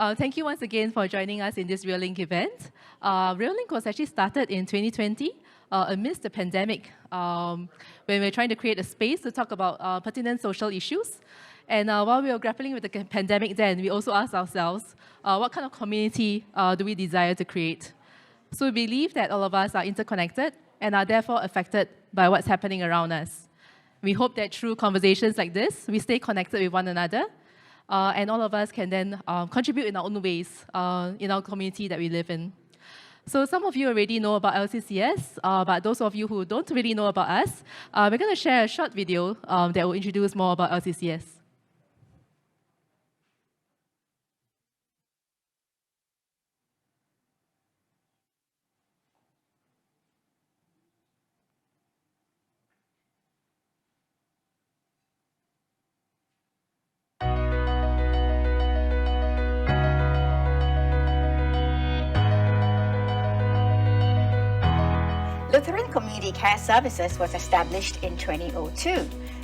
Thank you once again for joining us in this REALink event. REALink was actually started in 2020 amidst the pandemic, when we were trying to create a space to talk about pertinent social issues. And while we were grappling with the pandemic then, we also asked ourselves, what kind of community do we desire to create? So we believe that all of us are interconnected and are therefore affected by what's happening around us. We hope that through conversations like this, we stay connected with one another, and all of us can then contribute in our own ways in our community that we live in. So some of you already know about LCCS, but those of you who don't really know about us, we're going to share a short video that will introduce more about LCCS. Lutheran Community Care Services was established in 2002.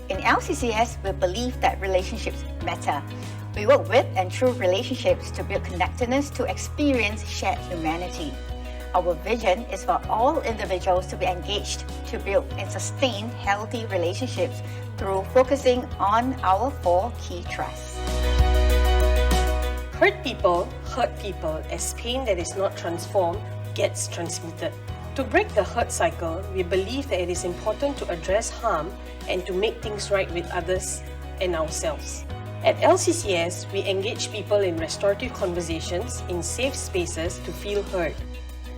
In LCCS, we believe that relationships matter. We work with and through relationships to build connectedness to experience shared humanity. Our vision is for all individuals to be engaged to build and sustain healthy relationships through focusing on our 4 key trusts. Hurt people as pain that is not transformed gets transmitted. To break the hurt cycle, we believe that it is important to address harm and to make things right with others and ourselves. At LCCS, we engage people in restorative conversations in safe spaces to feel heard.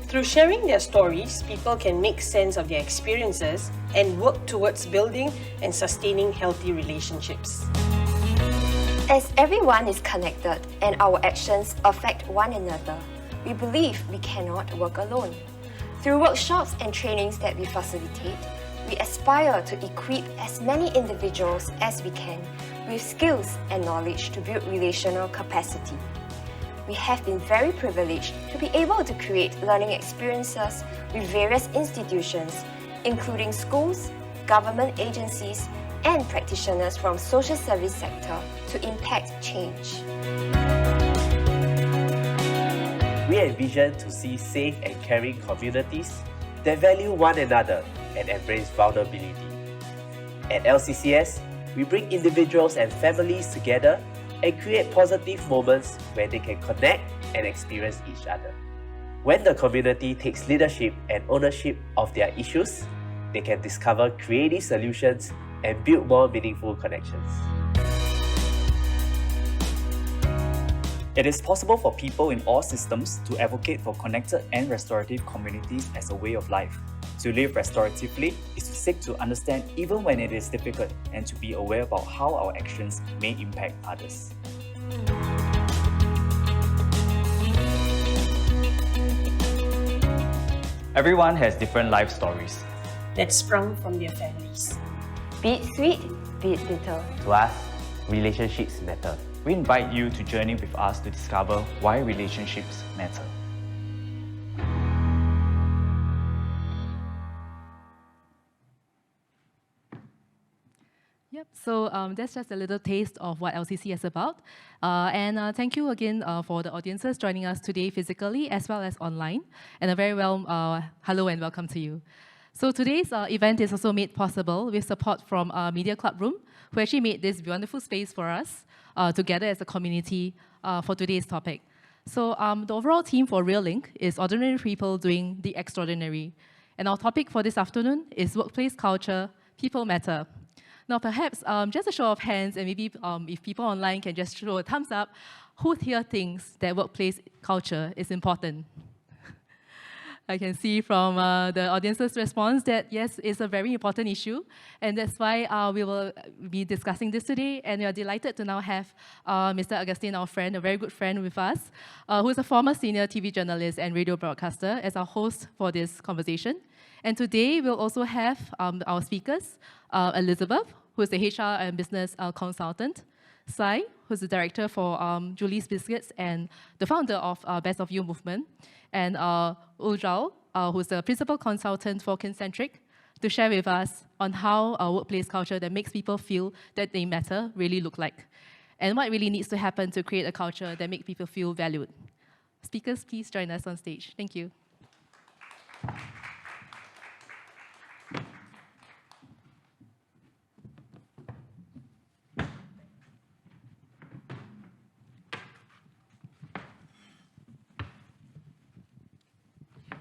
Through sharing their stories, people can make sense of their experiences and work towards building and sustaining healthy relationships. As everyone is connected and our actions affect one another, we believe we cannot work alone. Through workshops and trainings that we facilitate, we aspire to equip as many individuals as we can with skills and knowledge to build relational capacity. We have been very privileged to be able to create learning experiences with various institutions, including schools, government agencies, and practitioners from social service sector to impact change. We envision to see safe and caring communities that value one another and embrace vulnerability. At LCCS, we bring individuals and families together and create positive moments where they can connect and experience each other. When the community takes leadership and ownership of their issues, they can discover creative solutions and build more meaningful connections. It is possible for people in all systems to advocate for connected and restorative communities as a way of life. To live restoratively is to seek to understand even when it is difficult and to be aware about how our actions may impact others. Everyone has different life stories That sprung from their families. Be it sweet, be it bitter. To us, relationships matter. We invite you to journey with us to discover why relationships matter. Yep, so that's just a little taste of what LCC is about. And thank you again for the audiences joining us today physically as well as online. And a very warm hello and welcome to you. So today's event is also made possible with support from Media Club Room, who actually made this wonderful space for us together as a community for today's topic. So the overall theme for REALink is ordinary people doing the extraordinary. And our topic for this afternoon is workplace culture, people matter. Now perhaps just a show of hands, and maybe if people online can just show a thumbs up, who here thinks that workplace culture is important? I can see from the audience's response that yes, it's a very important issue, and that's why we will be discussing this today, and we are delighted to now have Mr. Augustine, our friend, a very good friend with us, who is a former senior TV journalist and radio broadcaster, as our host for this conversation. And today we'll also have our speakers, Elizabeth, who is the HR and business consultant, Sai, who's the director for Julie's Biscuits and the founder of Best of You movement, and Ujjwal, who's the principal consultant for Kicentric, to share with us on how our workplace culture that makes people feel that they matter really look like. and what really needs to happen to create a culture that makes people feel valued. Speakers, please join us on stage. Thank you.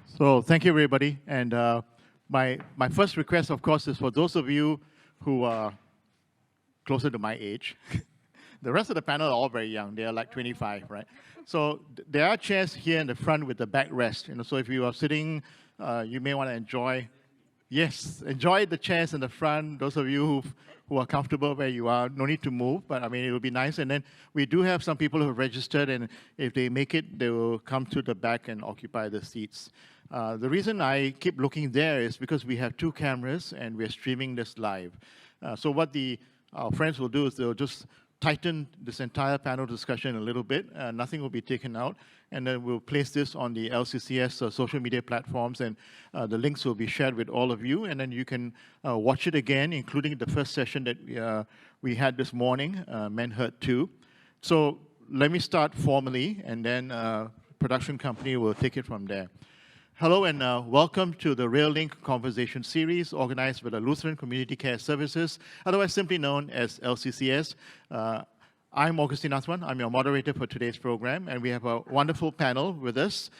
So thank you, everybody. And my first request, of course, is for those of you who are closer to my age. The rest of the panel are all very young. They are like 25, right? So there are chairs here in the front with the backrest. So if you are sitting, you may want to enjoy the chairs in the front. Those of you who are comfortable where you are, no need to move, but I mean, it'll be nice. And then we do have some people who have registered, and if they make it, they will come to the back and occupy the seats. The reason I keep looking there is because we have 2 cameras and we're streaming this live. So what our friends will do is they'll just tighten this entire panel discussion a little bit. Nothing will be taken out. And then we'll place this on the LCCS social media platforms, and the links will be shared with all of you. And then you can watch it again, including the first session that we had this morning, Men Heard Too. So let me start formally, and then production company will take it from there. Hello and welcome to the REALink Conversation Series organized by the Lutheran Community Care Services, otherwise simply known as LCCS. I'm Augustine Athwan. I'm your moderator for today's program, and we have a wonderful panel with us.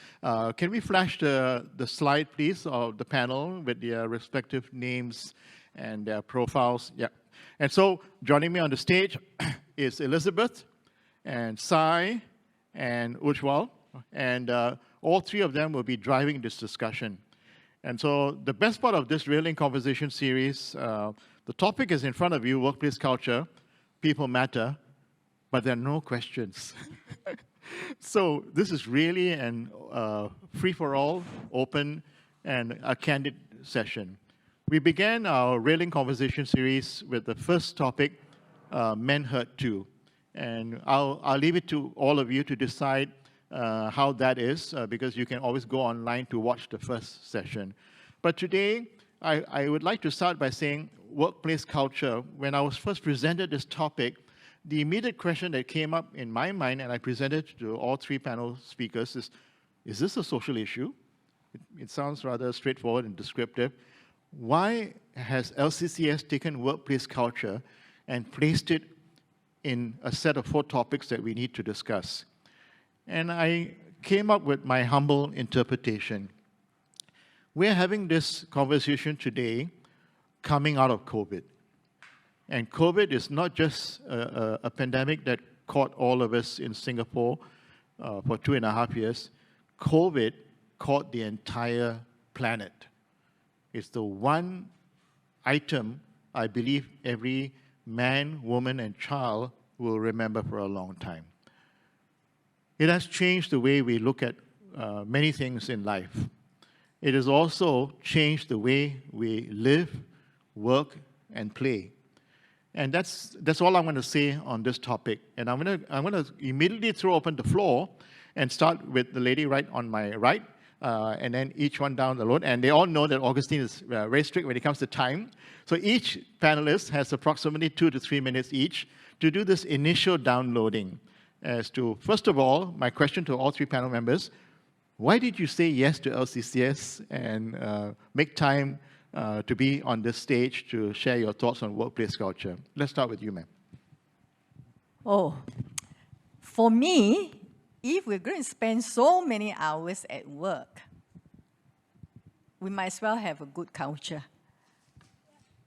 Can we flash the slide, please, of the panel with their respective names and their profiles? Yeah. And so joining me on the stage is Elizabeth and Sai and Ujjwal, and all 3 of them will be driving this discussion. And so the best part of this REALink Conversation Series, the topic is in front of you, workplace culture, people matter, but there are no questions. So this is really an free-for-all, open, and a candid session. We began our REALink Conversation Series with the first topic, Men Heard Too. And I'll leave it to all of you to decide how that is, because you can always go online to watch the first session. But today, I would like to start by saying workplace culture. When I was first presented this topic, the immediate question that came up in my mind, and I presented to all 3 panel speakers, is this a social issue? It sounds rather straightforward and descriptive. Why has LCCS taken workplace culture and placed it in a set of 4 topics that we need to discuss? And I came up with my humble interpretation. We're having this conversation today coming out of COVID. And COVID is not just a pandemic that caught all of us in Singapore for 2.5 years. COVID caught the entire planet. It's the one item I believe every man, woman, and child will remember for a long time. It has changed the way we look at many things in life. It has also changed the way we live, work, and play. And that's all I'm going to say on this topic. And I'm going to immediately throw open the floor and start with the lady right on my right, and then each one down the road. And they all know that Augustine is very strict when it comes to time. So each panelist has approximately 2 to 3 minutes each to do this initial downloading. As to, first of all, my question to all 3 panel members, why did you say yes to LCCS and make time to be on this stage to share your thoughts on workplace culture? Let's start with you, ma'am. Oh, for me, if we're going to spend so many hours at work, we might as well have a good culture.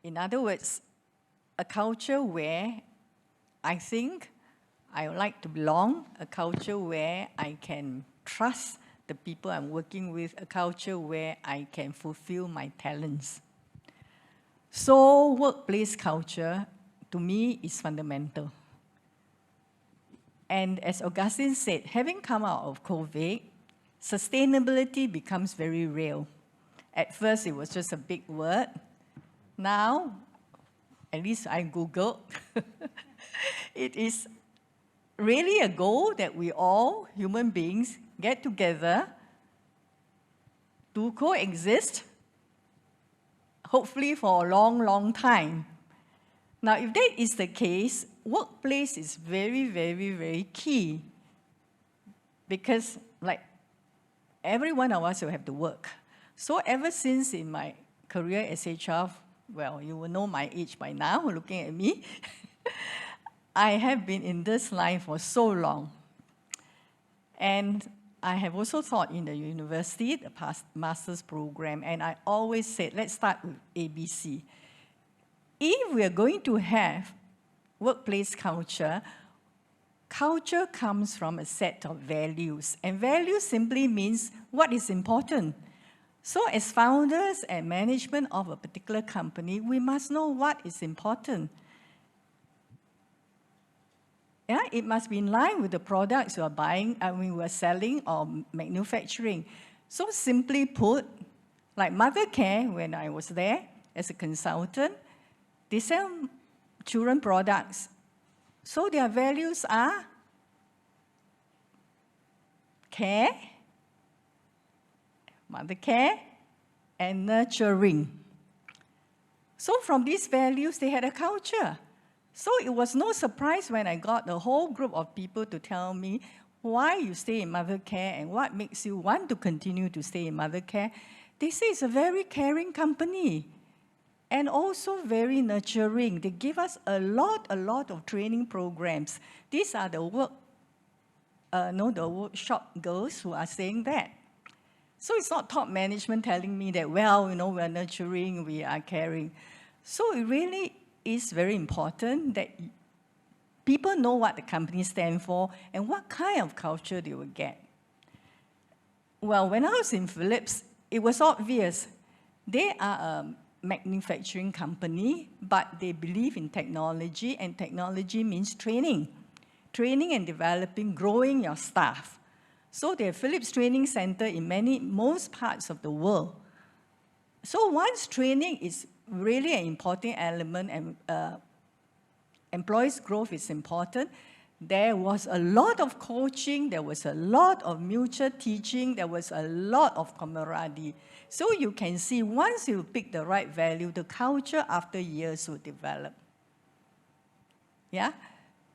In other words, a culture where I think I would like to belong, a culture where I can trust the people I'm working with, a culture where I can fulfill my talents. So workplace culture, to me, is fundamental. And as Augustine said, having come out of COVID, sustainability becomes very real. At first, it was just a big word. Now, at least I Googled, it is really a goal that we all, human beings, get together to coexist, hopefully for a long, long time. Now, if that is the case, workplace is very, very, very key. Because, like, every one of us will have to work. So ever since in my career as HR, well, you will know my age by now, looking at me. I have been in this line for so long. And I have also taught in the university, the master's program, and I always said, let's start with ABC. If we are going to have workplace culture, culture comes from a set of values. And values simply means what is important. So as founders and management of a particular company, we must know what is important. Yeah, it must be in line with the products we are buying, we are selling or manufacturing. So simply put, like Mothercare, when I was there as a consultant, they sell children products. So their values are care, mother care, and nurturing. So from these values, they had a culture. So it was no surprise when I got a whole group of people to tell me why you stay in mother care and what makes you want to continue to stay in mother care. They say it's a very caring company and also very nurturing. They give us a lot of training programs. These are the workshop girls who are saying that. So it's not top management telling me that, well, you know, we're nurturing, we are caring. So it really is very important that people know what the company stands for and what kind of culture they will get. Well, when I was in Philips, it was obvious. They are a manufacturing company, but they believe in technology, and technology means training. Training and developing, growing your staff. So they have Philips Training Center in most parts of the world. So once training is really an important element and employees' growth is important, there was a lot of coaching, there was a lot of mutual teaching, there was a lot of camaraderie. So you can see once you pick the right value, the culture after years will develop. Yeah?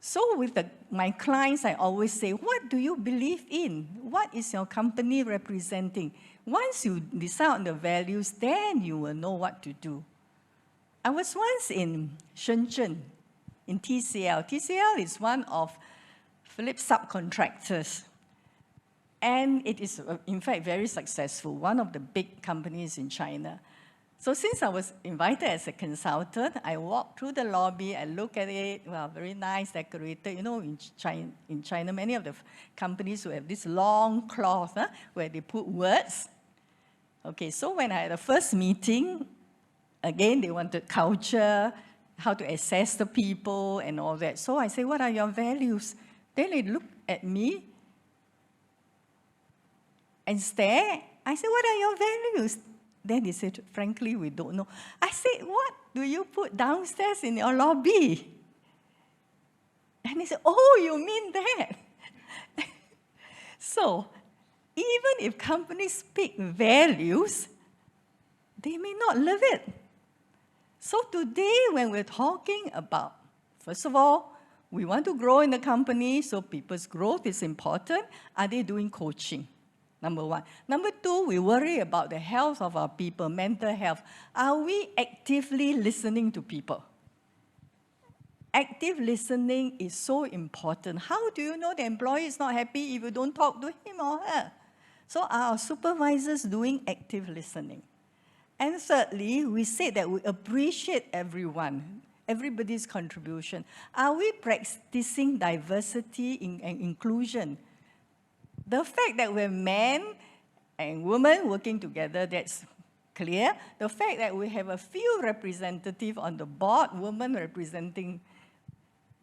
So with my clients, I always say, what do you believe in? What is your company representing? Once you decide on the values, then you will know what to do. I was once in Shenzhen, in TCL. TCL is one of Philips subcontractors. And it is, in fact, very successful, one of the big companies in China. So since I was invited as a consultant, I walked through the lobby, I looked at it, well, very nice, decorated. You know, in China, many of the companies will have this long cloth where they put words. Okay, so when I had the first meeting, again, they wanted culture, how to assess the people and all that. So I said, what are your values? Then they looked at me and stared. I said, what are your values? Then they said, frankly, we don't know. I said, what do you put downstairs in your lobby? And they said, oh, you mean that? So even if companies speak values, they may not live it. So today, when we're talking about, first of all, we want to grow in the company, so people's growth is important. Are they doing coaching? Number one. Number two, we worry about the health of our people, mental health. Are we actively listening to people? Active listening is so important. How do you know the employee is not happy if you don't talk to him or her? So are our supervisors doing active listening? And thirdly, we said that we appreciate everyone, everybody's contribution. Are we practicing diversity and inclusion? The fact that we're men and women working together, that's clear. The fact that we have a few representatives on the board, women representing,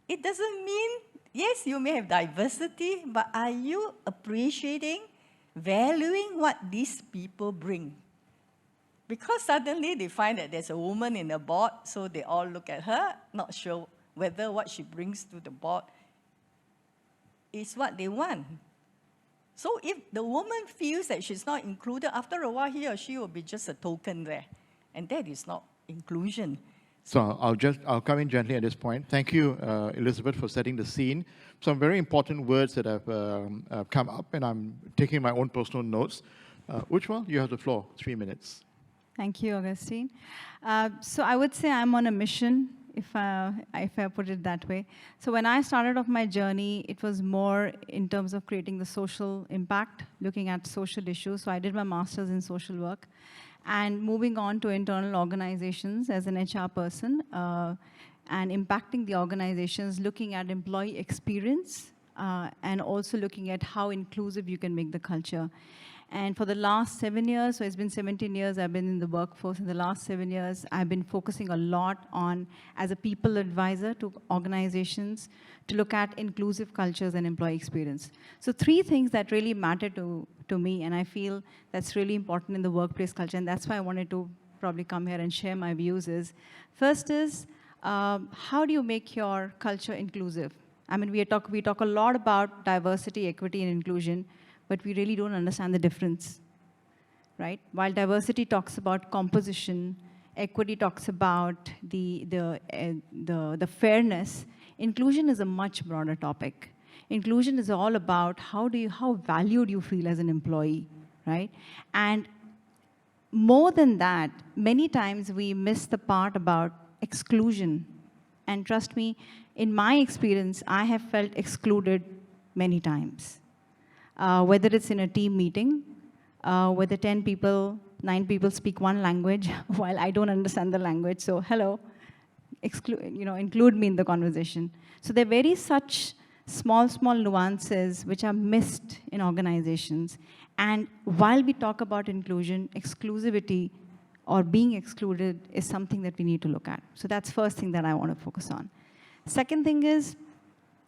it doesn't mean, yes, you may have diversity, but are you appreciating, valuing what these people bring? Because suddenly they find that there's a woman in the board, so they all look at her, not sure whether what she brings to the board is what they want. So if the woman feels that she's not included, after a while he or she will be just a token there. And that is not inclusion. So I'll come in gently at this point. Thank you, Elizabeth, for setting the scene. Some very important words that have come up, and I'm taking my own personal notes. Ujjwal, you have the floor, 3 minutes. Thank you, Augustine. So I would say I'm on a mission, if I put it that way. So when I started off my journey, it was more in terms of creating the social impact, looking at social issues. So I did my master's in social work. And moving on to internal organizations as an HR person, and impacting the organizations, looking at employee experience, and also looking at how inclusive you can make the culture. And for the last 7 years, so it's been 17 years I've been in the workforce. In the last 7 years, I've been focusing a lot on, as a people advisor to organizations, to look at inclusive cultures and employee experience. So 3 things that really matter to me, and I feel that's really important in the workplace culture, and that's why I wanted to probably come here and share my views is, first is, how do you make your culture inclusive? I mean, we talk a lot about diversity, equity, and inclusion, but we really don't understand the difference, right? While diversity talks about composition, equity talks about the fairness, inclusion is a much broader topic. Inclusion is all about how valued you feel as an employee, right? And more than that, many times we miss the part about exclusion. And trust me, in my experience, I have felt excluded many times. Whether it's in a team meeting, whether 10 people, 9 people speak one language while I don't understand the language. So hello, include me in the conversation. So there are very such small nuances which are missed in organizations. And while we talk about inclusion, exclusivity or being excluded is something that we need to look at. So that's first thing that I want to focus on. Second thing is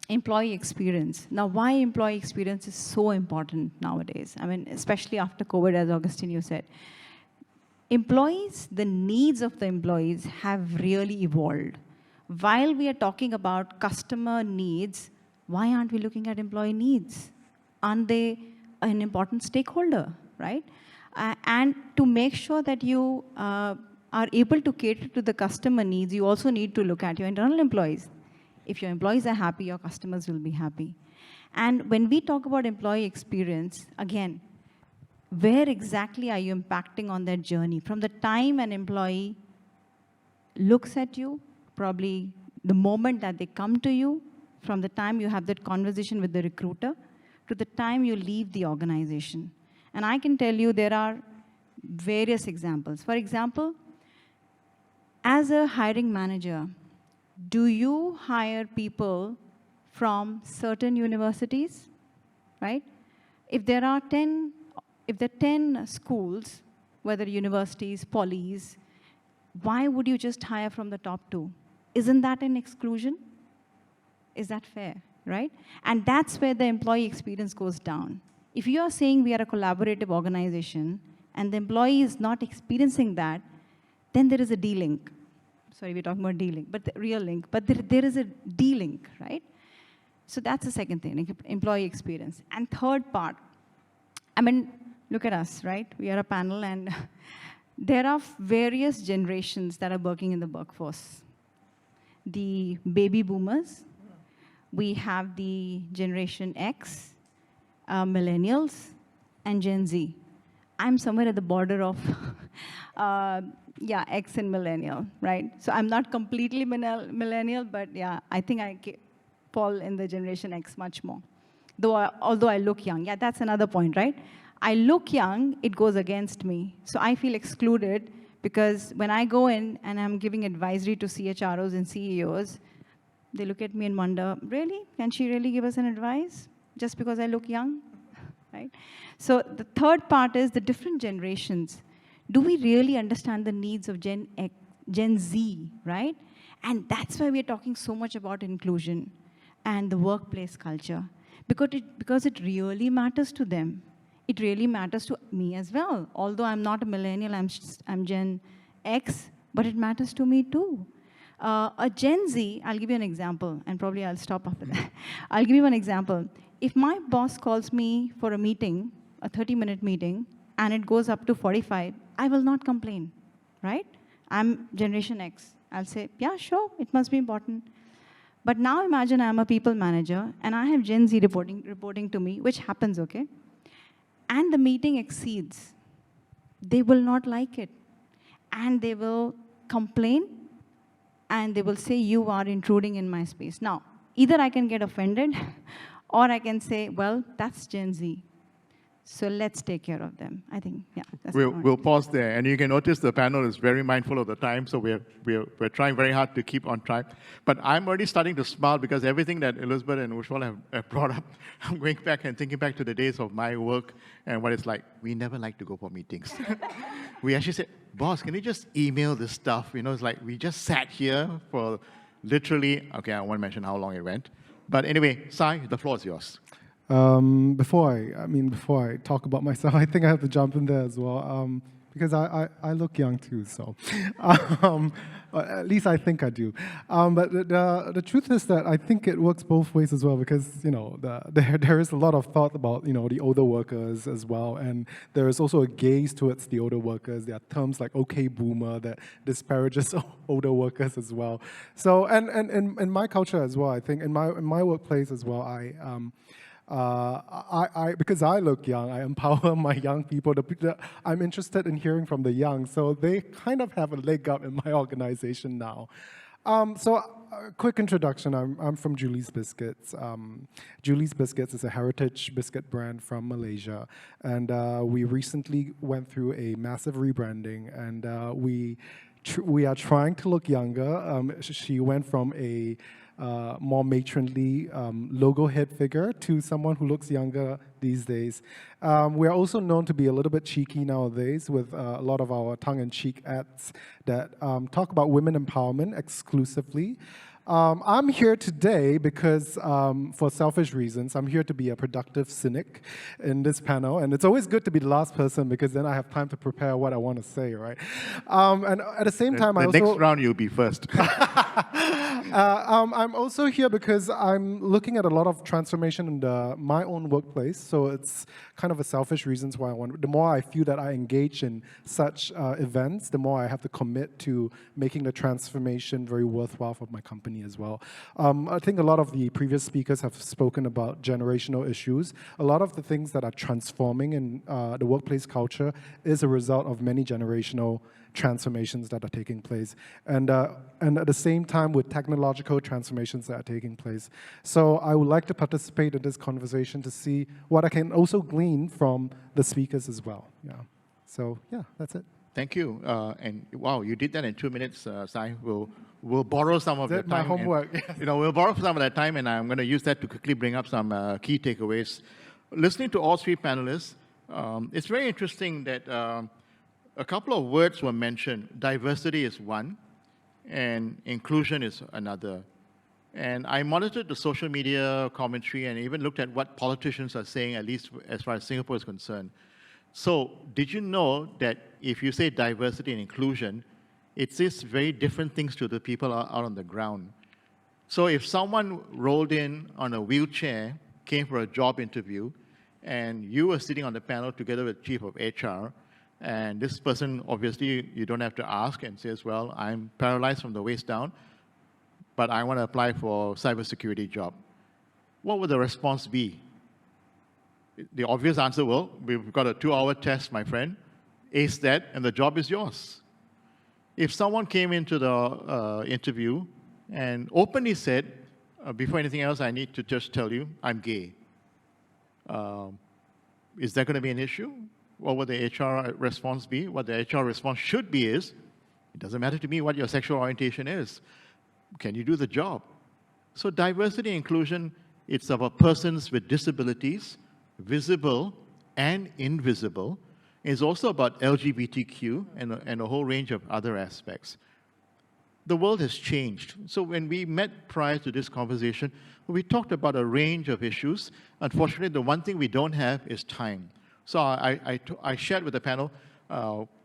employee experience. Now, why employee experience is so important nowadays? I mean, especially after COVID, as Augustine, you said. Employees, the needs of the employees have really evolved. While we are talking about customer needs, why aren't we looking at employee needs? Aren't they an important stakeholder, right? And to make sure that you are able to cater to the customer needs, you also need to look at your internal employees. If your employees are happy, your customers will be happy. And when we talk about employee experience, again, where exactly are you impacting on that journey? From the time an employee looks at you, probably the moment that they come to you, from the time you have that conversation with the recruiter, to the time you leave the organization. And I can tell you there are various examples. For example, as a hiring manager, do you hire people from certain universities, right? If there are 10 schools, whether universities, polys, why would you just hire from the top 2? Isn't that an exclusion? Is that fair, right? And that's where the employee experience goes down. If you are saying we are a collaborative organization and the employee is not experiencing that, then there is a D-link. Sorry, we're talking about D-link, but the REALink. But there is a D-link, right? So that's the second thing, employee experience. And third part, I mean, look at us, right? We are a panel, and there are various generations that are working in the workforce. The baby boomers, we have the Generation X, millennials, and Gen Z. I'm somewhere at the border of X and millennial, right? So I'm not completely millennial, but yeah, I think I fall in the Generation X much more. Although I look young. Yeah, that's another point, right? I look young, it goes against me. So I feel excluded because when I go in and I'm giving advisory to CHROs and CEOs, they look at me and wonder, really? Can she really give us an advice just because I look young? Right? So the third part is the different generations. Do we really understand the needs of Gen Z, right? And that's why we're talking so much about inclusion and the workplace culture, because it really matters to them. It really matters to me as well. Although I'm not a millennial, I'm Gen X, but it matters to me too. A Gen Z, I'll give you an example, and probably I'll stop after that. I'll give you an example. If my boss calls me for a meeting, a 30-minute meeting, and it goes up to 45, I will not complain, right? I'm Generation X. I'll say, yeah, sure, it must be important. But now imagine I'm a people manager and I have Gen Z reporting to me, which happens, okay? And the meeting exceeds. They will not like it. And they will complain and they will say, you are intruding in my space. Now, either I can get offended or I can say, well, that's Gen Z. So let's take care of them. I think, yeah. That's We'll pause there. And you can notice the panel is very mindful of the time, so we're trying very hard to keep on track. But I'm already starting to smile because everything that Elizabeth and Ujjwal have brought up, I'm going back and thinking back to the days of my work and what it's like. We never like to go for meetings. We actually said, boss, can you just email this stuff? You know, it's like we just sat here for literally, okay, I won't mention how long it went. But anyway, Sai, the floor is yours. Before I talk about myself, I think I have to jump in there as well, because I look young too, so at least I think I do. But the truth is that I think it works both ways as well, because there is a lot of thought about the older workers as well, and there is also a gaze towards the older workers. There are terms like "okay boomer" that disparages older workers as well. So and in my culture as well, I think in my workplace as well, because I look young, I empower my young people. I'm interested in hearing from the young, so they kind of have a leg up in my organization now. So a quick introduction, I'm from Julie's Biscuits. Julie's Biscuits is a heritage biscuit brand from Malaysia, and we recently went through a massive rebranding, and we are trying to look younger. She went from a more matronly logo head figure to someone who looks younger these days. We're also known to be a little bit cheeky nowadays with a lot of our tongue-in-cheek ads that talk about women empowerment exclusively. I'm here today because, for selfish reasons, I'm here to be a productive cynic in this panel, and it's always good to be the last person because then I have time to prepare what I want to say, right? And at the same time, the next round you'll be first. I'm also here because I'm looking at a lot of transformation in my own workplace, so it's kind of a selfish reasons why I want. The more I feel that I engage in such events, the more I have to commit to making the transformation very worthwhile for my company as well. I think a lot of the previous speakers have spoken about generational issues. A lot of the things that are transforming in the workplace culture is a result of many generational transformations that are taking place, and at the same time with technological transformations that are taking place. So I would like to participate in this conversation to see what I can also glean from the speakers as well. Yeah. So yeah, that's it. Thank you. And wow, you did that in 2 minutes, Sai. We'll borrow some of that time. My homework. And, we'll borrow some of that time, and I'm going to use that to quickly bring up some key takeaways. Listening to all three panelists, it's very interesting that a couple of words were mentioned. Diversity is one, and inclusion is another. And I monitored the social media commentary and even looked at what politicians are saying, at least as far as Singapore is concerned. So did you know that if you say diversity and inclusion, it says very different things to the people out on the ground? So if someone rolled in on a wheelchair, came for a job interview, and you were sitting on the panel together with Chief of HR, and this person, obviously, you don't have to ask, and says, well, I'm paralyzed from the waist down, but I want to apply for cybersecurity job. What would the response be? The obvious answer, well, we've got a 2-hour test, my friend. Ace that, and the job is yours. If someone came into the interview and openly said, before anything else, I need to just tell you, I'm gay. Is that going to be an issue? What would the HR response be? What the HR response should be is, it doesn't matter to me what your sexual orientation is. Can you do the job? So diversity and inclusion, it's about persons with disabilities, visible and invisible. It's also about LGBTQ and a whole range of other aspects. The world has changed. So when we met prior to this conversation, we talked about a range of issues. Unfortunately, the one thing we don't have is time. So I shared with the panel,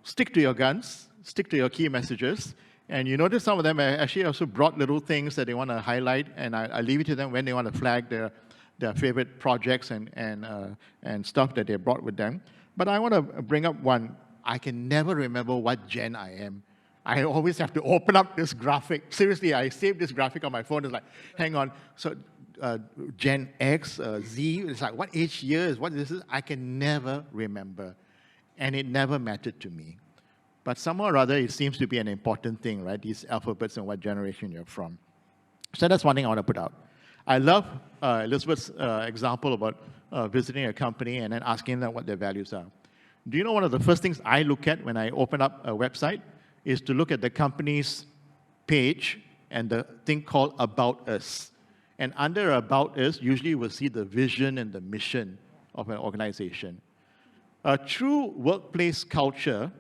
stick to your guns, stick to your key messages. And you notice some of them actually also brought little things that they want to highlight, and I leave it to them when they want to flag their favorite projects and stuff that they brought with them. But I want to bring up one. I can never remember what gen I am. I always have to open up this graphic. Seriously, I saved this graphic on my phone. It's like, hang on. So Gen X, Z, it's like, what age year is what this is? I can never remember. And it never mattered to me. But somehow or other, it seems to be an important thing, right? These alphabets and what generation you're from. So that's one thing I want to put out. I love Elizabeth's example about visiting a company and then asking them what their values are. Do you know one of the first things I look at when I open up a website is to look at the company's page and the thing called About Us. And under About Us, usually we'll see the vision and the mission of an organization. A true workplace culture,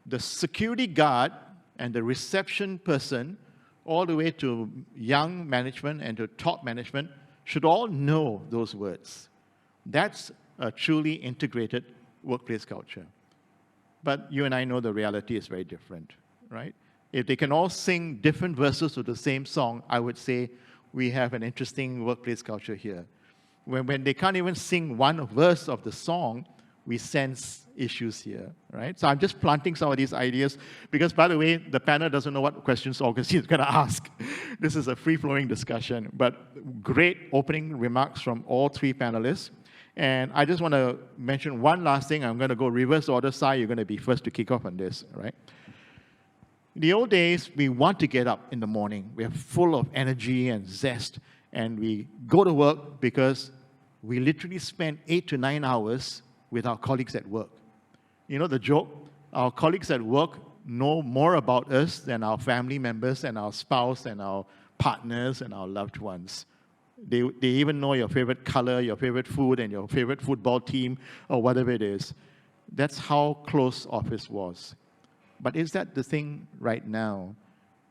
the security guard and the reception person, all the way to young management and to top management, should all know those words. That's a truly integrated workplace culture. But you and I know the reality is very different, right? If they can all sing different verses of the same song, I would say we have an interesting workplace culture here. When they can't even sing one verse of the song, we sense issues here, right? So I'm just planting some of these ideas because, by the way, the panel doesn't know what questions Augustine is going to ask. This is a free-flowing discussion, but great opening remarks from all three panelists. And I just want to mention one last thing. I'm going to go reverse order. Sai, you're going to be first to kick off on this, right? In the old days, we want to get up in the morning. We are full of energy and zest, and we go to work because we literally spend 8 to 9 hours with our colleagues at work. You know the joke? Our colleagues at work know more about us than our family members and our spouse and our partners and our loved ones. They even know your favorite color, your favorite food, and your favorite football team, or whatever it is. That's how close office was. But is that the thing right now?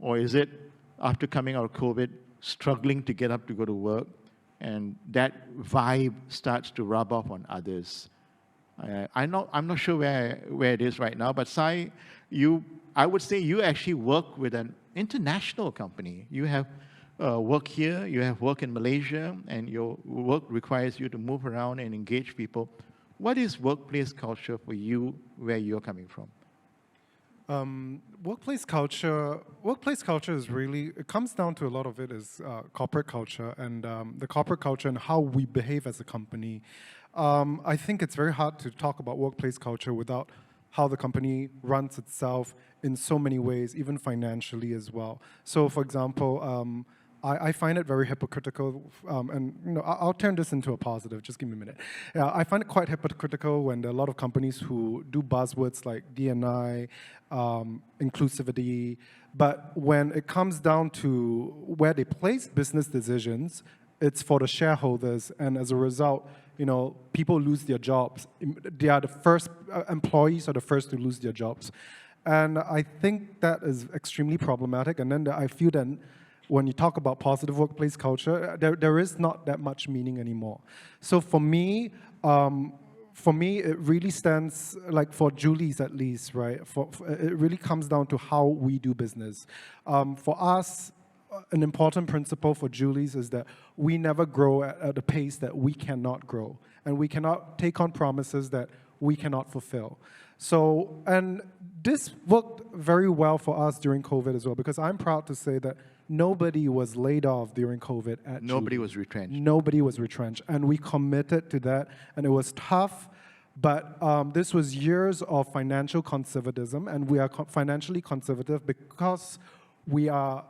Or is it, after coming out of COVID, struggling to get up to go to work, and that vibe starts to rub off on others? I'm not sure where it is right now, but Sai, I would say you actually work with an international company. You have work here, you have work in Malaysia, and your work requires you to move around and engage people. What is workplace culture for you where you're coming from? Workplace culture is really, it comes down to a lot of it is corporate culture and the corporate culture and how we behave as a company. I think it's very hard to talk about workplace culture without how the company runs itself in so many ways, even financially as well. So, for example, I find it very hypocritical, and I'll turn this into a positive. Just give me a minute. Yeah, I find it quite hypocritical when there are a lot of companies who do buzzwords like D&I, inclusivity, but when it comes down to where they place business decisions, it's for the shareholders, and as a result, people lose their jobs. They are the first, employees are the first to lose their jobs. And I think that is extremely problematic. And then I feel that when you talk about positive workplace culture, there is not that much meaning anymore. So for me, it really stands, like for Julie's at least, right? It really comes down to how we do business. For us, an important principle for Julie's is that we never grow at a pace that we cannot grow. And we cannot take on promises that we cannot fulfill. So, and this worked very well for us during COVID as well, because I'm proud to say that nobody was laid off during COVID at Nobody Julie. was retrenched. Nobody was retrenched. And we committed to that, and it was tough, but this was years of financial conservatism, and we are financially conservative because we are,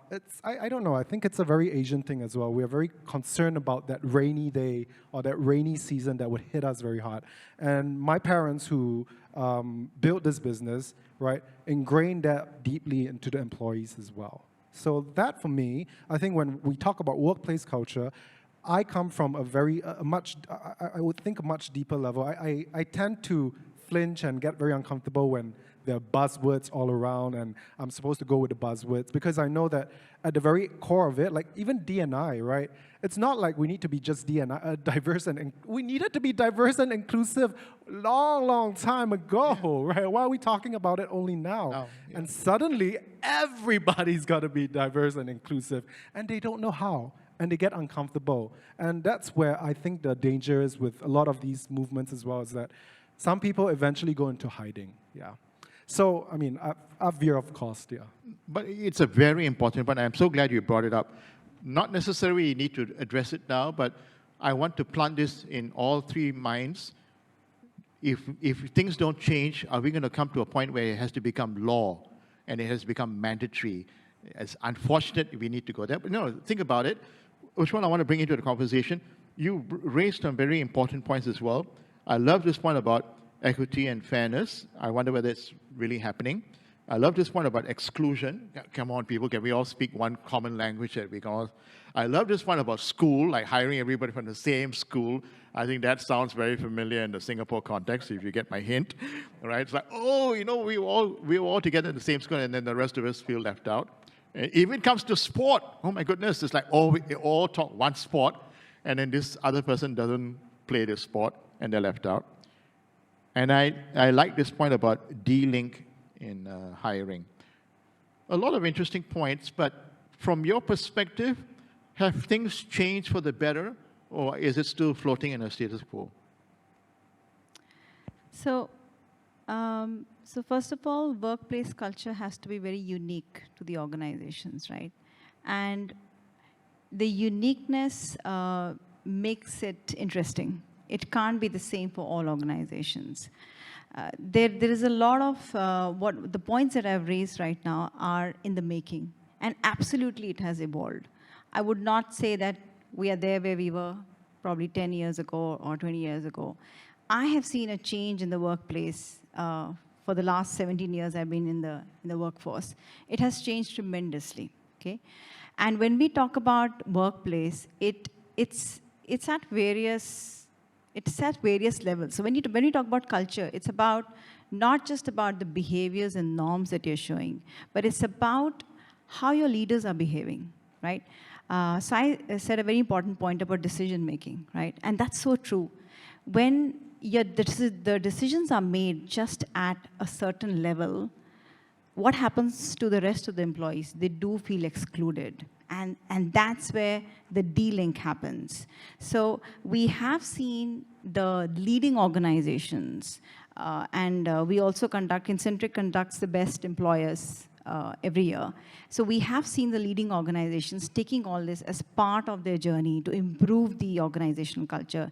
I don't know, I think it's a very Asian thing as well. We are very concerned about that rainy day or that rainy season that would hit us very hard. And my parents who built this business, right, ingrained that deeply into the employees as well. So that for me, I think when we talk about workplace culture, I come from a much deeper level. I tend to flinch and get very uncomfortable when there are buzzwords all around and I'm supposed to go with the buzzwords because I know that at the very core of it, like even D&I, right? It's not like we need to be just D&I, diverse and we needed to be diverse and inclusive long time ago, right? Why are we talking about it only now? Oh, yeah. And suddenly everybody's got to be diverse and inclusive and they don't know how. And they get uncomfortable. And that's where I think the danger is with a lot of these movements as well, is that some people eventually go into hiding, yeah. So, I mean, a veer of cost, yeah. But it's a very important point. I'm so glad you brought it up. Not necessarily you need to address it now, but I want to plant this in all three minds. If things don't change, are we going to come to a point where it has to become law and it has become mandatory? It's unfortunate we need to go there. But no, think about it. Which one I want to bring into the conversation? You raised some very important points as well. I love this point about equity and fairness. I wonder whether it's really happening. I love this point about exclusion. Come on, people, can we all speak one common language that we can all... I love this point about school, like hiring everybody from the same school. I think that sounds very familiar in the Singapore context, if you get my hint. Right? It's like, oh, you know, we were all together in the same school, and then the rest of us feel left out. And even when it comes to sport, oh my goodness, it's like, oh, we all talk one sport, and then this other person doesn't play this sport, and they're left out. And I like this point about D-Link in hiring. A lot of interesting points, but from your perspective, have things changed for the better, or is it still floating in a status quo? So, so first of all, workplace culture has to be very unique to the organizations, right? And the uniqueness makes it interesting. It can't be the same for all organizations. There is a lot of what the points that I've raised right now are in the making, and absolutely it has evolved. I would not say that we are there where we were probably 10 years ago or 20 years ago. I have seen a change in the workplace for the last 17 years I've been in the workforce. It has changed tremendously, okay? And when we talk about workplace, it's at various levels. So when you talk about culture, it's about not just about the behaviors and norms that you're showing, but it's about how your leaders are behaving, right? Sai said a very important point about decision making, right? And that's so true. When the decisions are made just at a certain level, what happens to the rest of the employees? They do feel excluded. And that's where the D-Link happens. So we have seen the leading organizations, and we also Kicentric conducts the best employers every year. So we have seen the leading organizations taking all this as part of their journey to improve the organizational culture,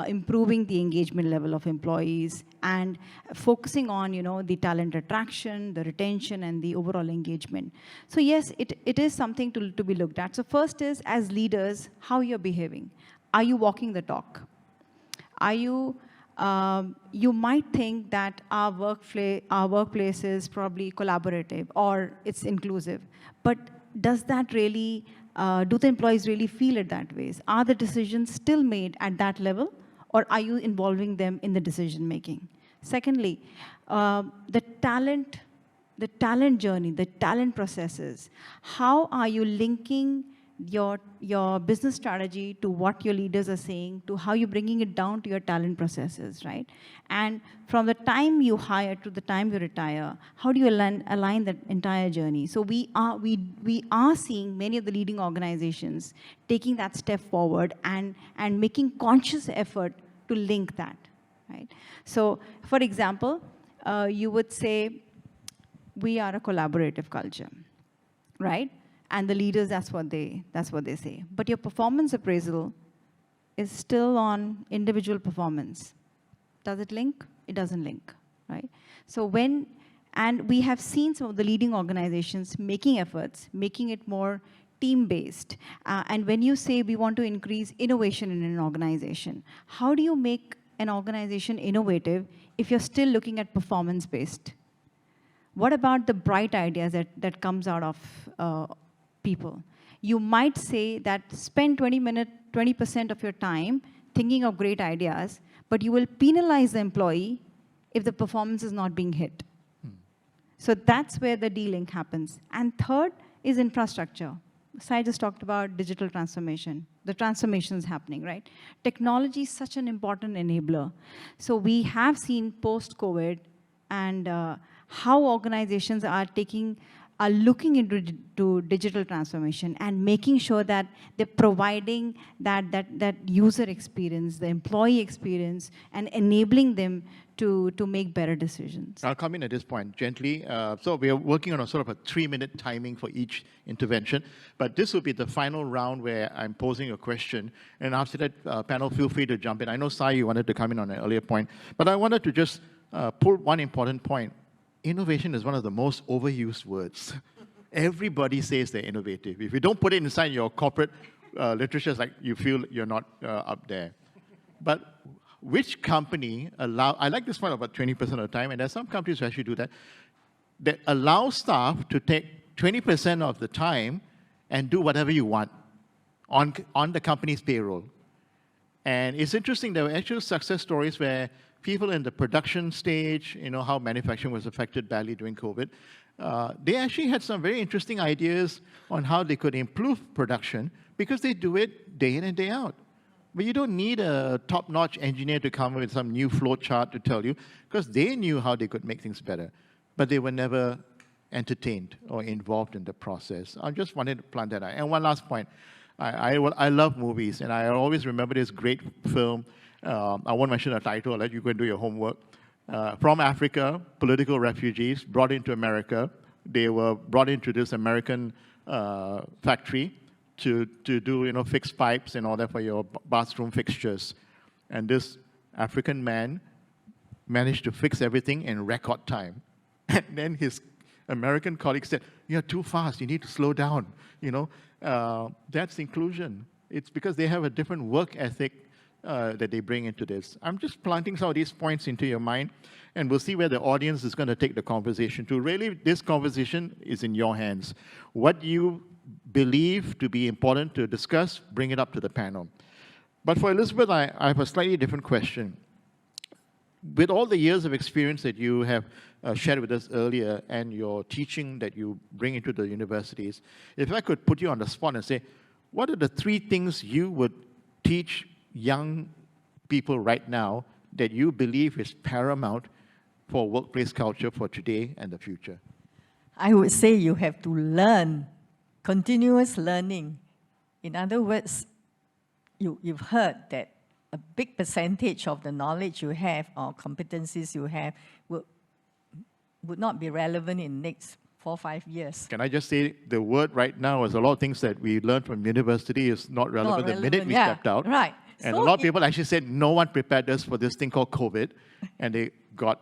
improving the engagement level of employees, and focusing on, you know, the talent attraction, the retention, and the overall engagement. So yes, it is something to be looked at. So first is, as leaders, how you're behaving. Are you walking the talk? Are you... you might think that our workplace is probably collaborative or it's inclusive, but does that really, do the employees really feel it that way? Are the decisions still made at that level, or are you involving them in the decision making? Secondly, the talent journey, the talent processes. How are you linking your business strategy to what your leaders are saying, to how you're bringing it down to your talent processes, right? And from the time you hire to the time you retire, how do you align that entire journey? So we are seeing many of the leading organizations taking that step forward and making conscious effort to link that, right? So, for example, you would say, we are a collaborative culture, right? And the leaders, that's what they say. But your performance appraisal is still on individual performance. Does it link? It doesn't link, right? So and we have seen some of the leading organizations making efforts, making it more team-based. And when you say we want to increase innovation in an organization, how do you make an organization innovative if you're still looking at performance-based? What about the bright ideas that comes out of people? You might say that spend 20% of your time thinking of great ideas, but you will penalize the employee if the performance is not being hit. So that's where the D-Link happens. And third is infrastructure. Sai just talked about digital transformation. The transformation is happening, right? Technology is such an important enabler. So we have seen post-COVID and how organizations are taking are looking into digital transformation and making sure that they're providing that user experience, the employee experience, and enabling them to make better decisions. I'll come in at this point gently. So we are working on a sort of a 3-minute timing for each intervention, but this will be the final round where I'm posing a question, and after that, panel, feel free to jump in. I know, Sai, you wanted to come in on an earlier point, but I wanted to just pull one important point. Innovation is one of the most overused words. Everybody says they're innovative. If you don't put it inside your corporate literature, it's like you feel you're not up there. But which company I like this one about 20% of the time, and there's some companies who actually do that allow staff to take 20% of the time and do whatever you want on the company's payroll. And it's interesting, there were actual success stories where people in the production stage, how manufacturing was affected badly during COVID, they actually had some very interesting ideas on how they could improve production because they do it day in and day out. But you don't need a top-notch engineer to come up with some new flow chart to tell you, because they knew how they could make things better. But they were never entertained or involved in the process. I just wanted to plant that out. And one last point. I love movies, and I always remember this great film. I won't mention the title, I'll let you go and do your homework. From Africa, political refugees brought into America. They were brought into this American factory to do fix pipes and all that for your bathroom fixtures. And this African man managed to fix everything in record time. And then his American colleague said, "You're too fast, you need to slow down." That's inclusion. It's because they have a different work ethic that they bring into this. I'm just planting some of these points into your mind, and we'll see where the audience is going to take the conversation to. Really, this conversation is in your hands. What you believe to be important to discuss, bring it up to the panel. But for Elizabeth, I have a slightly different question. With all the years of experience that you have shared with us earlier and your teaching that you bring into the universities, if I could put you on the spot and say, what are the 3 things you would teach young people right now that you believe is paramount for workplace culture for today and the future? I would say you have to learn, continuous learning. In other words, you've heard that a big percentage of the knowledge you have or competencies you have would not be relevant in next 4 or 5 years. Can I just say the word right now is a lot of things that we learned from university is not relevant the minute we stepped out. Right. And so a lot of people actually said no one prepared us for this thing called COVID. And they got,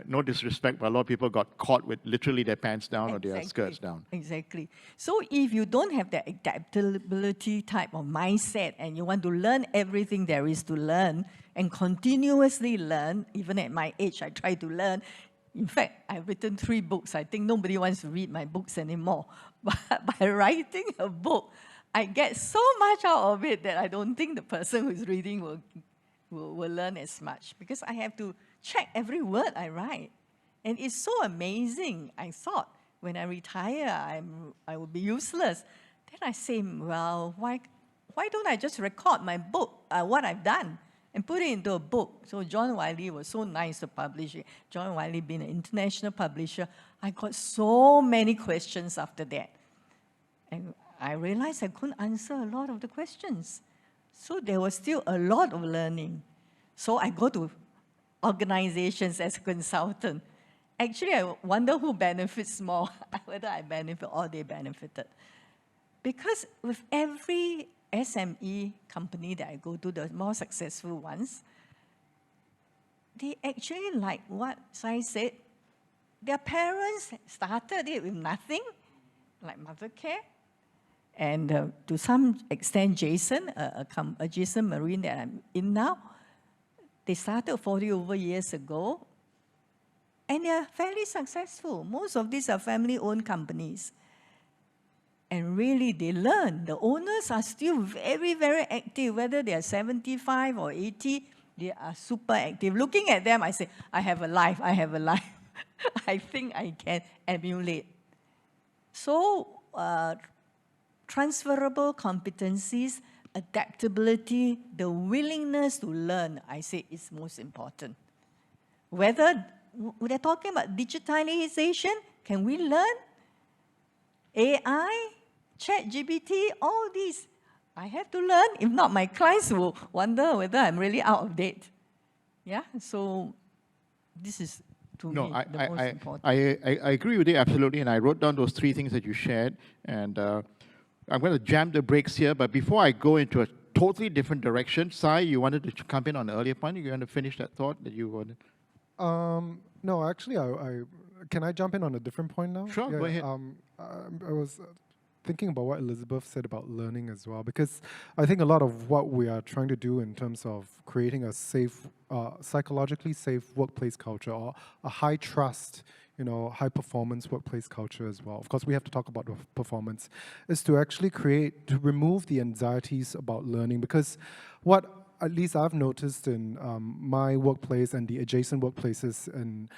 no disrespect, but a lot of people got caught with literally their pants down or their skirts down. Exactly. So if you don't have that adaptability type of mindset and you want to learn everything there is to learn and continuously learn, even at my age, I try to learn. In fact, I've written 3 books. I think nobody wants to read my books anymore. But by writing a book, I get so much out of it that I don't think the person who's reading will learn as much, because I have to check every word I write. And it's so amazing. I thought when I retire, I will be useless. Then I say, well, why don't I just record my book, what I've done, and put it into a book? So John Wiley was so nice to publish it. John Wiley being an international publisher, I got so many questions after that. And I realized I couldn't answer a lot of the questions. So there was still a lot of learning. So I go to organizations as a consultant. Actually, I wonder who benefits more, whether I benefit or they benefited. Because with every SME company that I go to, the more successful ones, they actually, like what Sai said, their parents started it with nothing, like mother care. And to some extent, Jason, Jason Marine that I'm in now, they started 40 over years ago, and they're fairly successful. Most of these are family-owned companies. And really, they learn. The owners are still very, very active. Whether they are 75 or 80, they are super active. Looking at them, I say, I have a life, I have a life. I think I can emulate. So, transferable competencies, adaptability, the willingness to learn, I say is most important. Whether they're talking about digitalization, can we learn? AI, ChatGPT, all these. I have to learn. If not, my clients will wonder whether I'm really out of date. Yeah, so this is, to me, the most important. I agree with you absolutely, and I wrote down those 3 things that you shared, and I'm going to jam the brakes here, but before I go into a totally different direction, Sai, you wanted to come in on an earlier point. You want to finish that thought that you wanted? No, actually, can I jump in on a different point now? Sure, go ahead. I was thinking about what Elizabeth said about learning as well, because I think a lot of what we are trying to do in terms of creating a safe, psychologically safe workplace culture, or a high trust, high performance workplace culture as well. Of course, we have to talk about the performance, is to actually to remove the anxieties about learning, because what at least I've noticed in my workplace and the adjacent workplaces in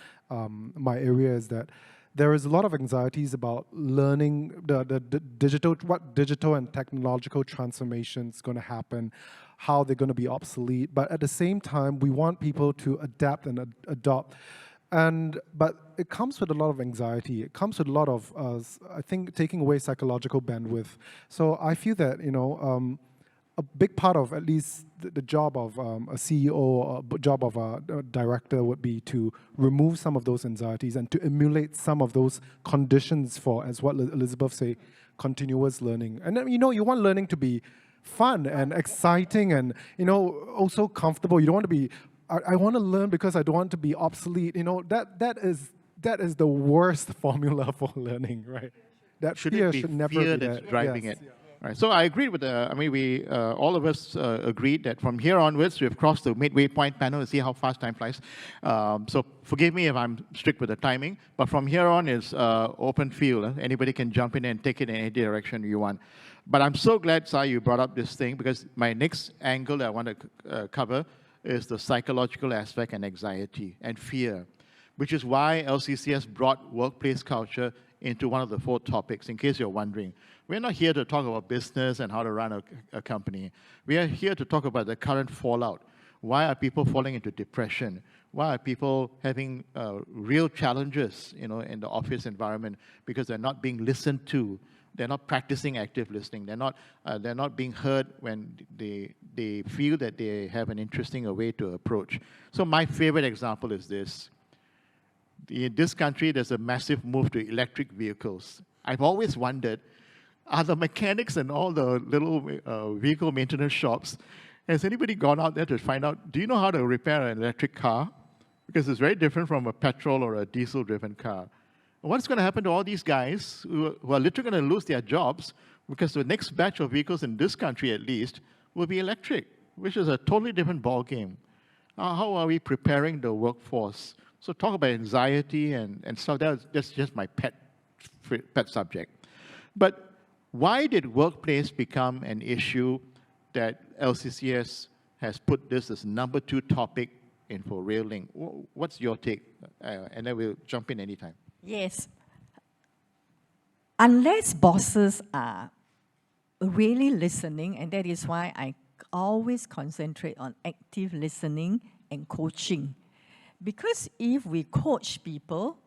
my area is that there is a lot of anxieties about learning what digital and technological transformation is going to happen, how they're going to be obsolete. But at the same time, we want people to adapt and adopt. But it comes with a lot of anxiety. It comes with a lot of, I think, taking away psychological bandwidth. So I feel that, a big part of at least the job of a CEO or a job of a director would be to remove some of those anxieties and to emulate some of those conditions for, as what Elizabeth say, continuous learning. And then, you want learning to be fun and exciting and, also comfortable. You don't want to be, I want to learn because I don't want to be obsolete. That is the worst formula for learning, right? That fear should never be that's driving it. Right. So I agree with we all of us agreed that from here onwards we've crossed the midway point panel to see how fast time flies. So forgive me if I'm strict with the timing, but from here on is open field. Anybody can jump in and take it in any direction you want. But I'm so glad, Sai, you brought up this thing, because my next angle that I want to cover is the psychological aspect and anxiety and fear, which is why LCCS brought workplace culture into one of the 4 topics, in case you're wondering. We're not here to talk about business and how to run a company. We are here to talk about the current fallout. Why are people falling into depression? Why are people having real challenges, in the office environment, because they're not being listened to? They're not practicing active listening. They're not being heard when they feel that they have an interesting way to approach. So my favorite example is this. In this country, there's a massive move to electric vehicles. I've always wondered, are the mechanics and all the little vehicle maintenance shops, has anybody gone out there to find out, do you know how to repair an electric car? Because it's very different from a petrol or a diesel-driven car. What's going to happen to all these guys who are literally going to lose their jobs, because the next batch of vehicles in this country, at least, will be electric, which is a totally different ballgame. How are we preparing the workforce? So talk about anxiety and stuff. That's just my pet subject. But why did workplace become an issue that LCCS has put this as number 2 topic for REALink? What's your take? And then we'll jump in anytime. Yes. Unless bosses are really listening, and that is why I always concentrate on active listening and coaching. Because if we coach people,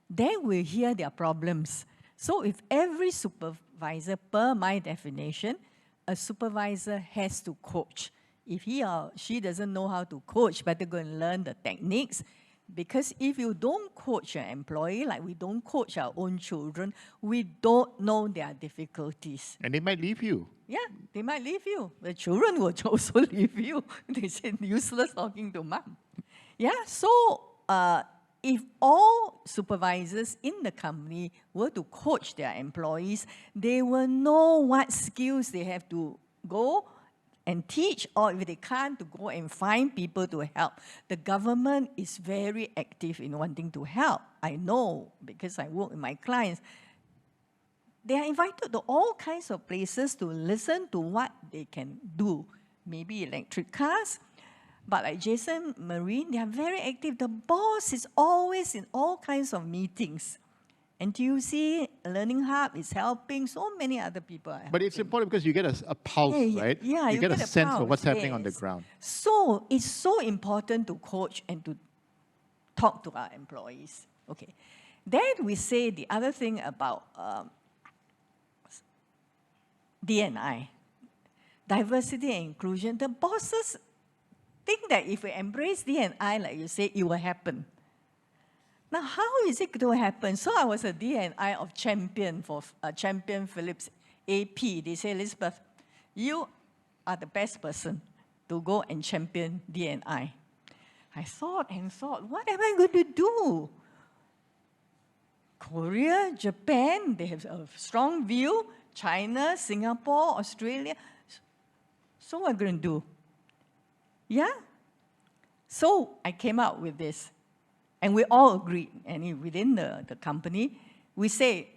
they will hear their problems. So if every supervisor, per my definition, a supervisor has to coach. If he or she doesn't know how to coach, better go and learn the techniques. Because if you don't coach your employee, like we don't coach our own children, we don't know their difficulties. And they might leave you. Yeah, they might leave you. The children will also leave you. They say, useless talking to mom. Yeah, so if all supervisors in the company were to coach their employees, they will know what skills they have to go and teach, or if they can't, to go and find people to help. The government is very active in wanting to help. I know, because I work with my clients. They are invited to all kinds of places to listen to what they can do. Maybe electric cars, but like Jason Marine, they are very active. The boss is always in all kinds of meetings. NTUC, Learning Hub is helping, so many other people are helping. But it's important because you get a pulse, right? Yeah, you get a sense pulse, of what's happening on the ground. So it's so important to coach and to talk to our employees. Okay. Then we say the other thing about D&I, diversity and inclusion. The bosses think that if we embrace D&I, like you say, it will happen. Now, how is it going to happen? So I was a D&I of champion for Champion Phillips AP. They say, Elizabeth, you are the best person to go and champion D&I. I thought and thought, what am I going to do? Korea, Japan, they have a strong view. China, Singapore, Australia. So what am I going to do? Yeah? So I came out with this. And we all agreed, and within the company, we say,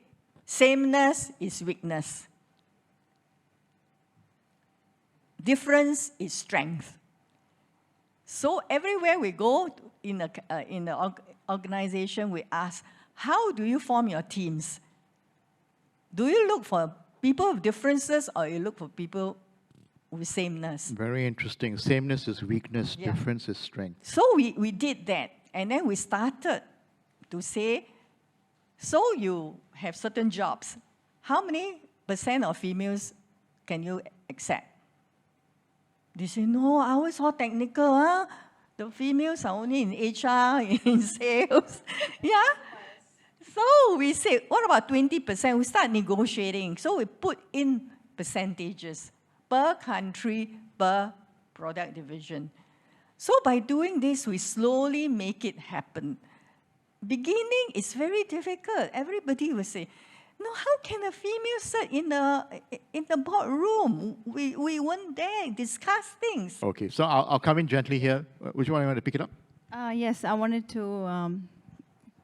sameness is weakness. Difference is strength. So everywhere we go in the organization, we ask, how do you form your teams? Do you look for people with differences, or you look for people with sameness? Very interesting. Sameness is weakness, Yeah. difference is strength. So we did that. And then we started to say, so you have certain jobs. How many % of females can you accept? They say, no, ours all technical. Huh? The females are only in HR, in sales. Yeah? So we say, what about 20%? We start negotiating. So we put in percentages per country, per product division. So by doing this, we slowly make it happen. Beginning is very difficult. Everybody will say, no, how can a female sit in the boardroom? We weren't there, discuss things. Okay, so I'll come in gently here. Which one you want to pick it up? Yes, I wanted to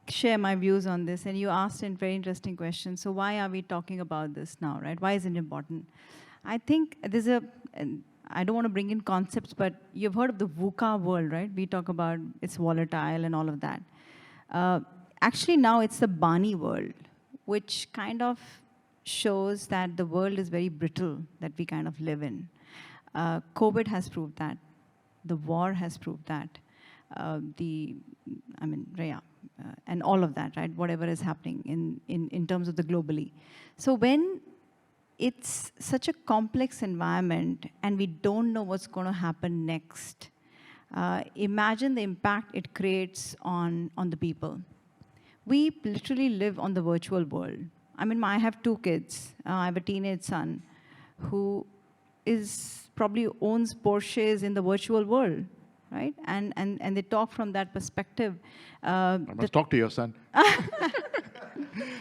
share my views on this. And you asked a very interesting question. So why are we talking about this now, right? Why is it important? I think there's I don't want to bring in concepts, but you've heard of the VUCA world, right? We talk about it's volatile and all of that. Actually, now it's the Barney world, which kind of shows that the world is very brittle that we kind of live in. COVID has proved that. The war has proved that. And all of that, right? Whatever is happening in terms of the globally. So when it's such a complex environment and we don't know what's going to happen next, imagine the impact it creates on the people. We literally live on the virtual world. I mean, I have 2 kids. I have a teenage son who probably owns Porsches in the virtual world, right? And they talk from that perspective. I must talk to your son.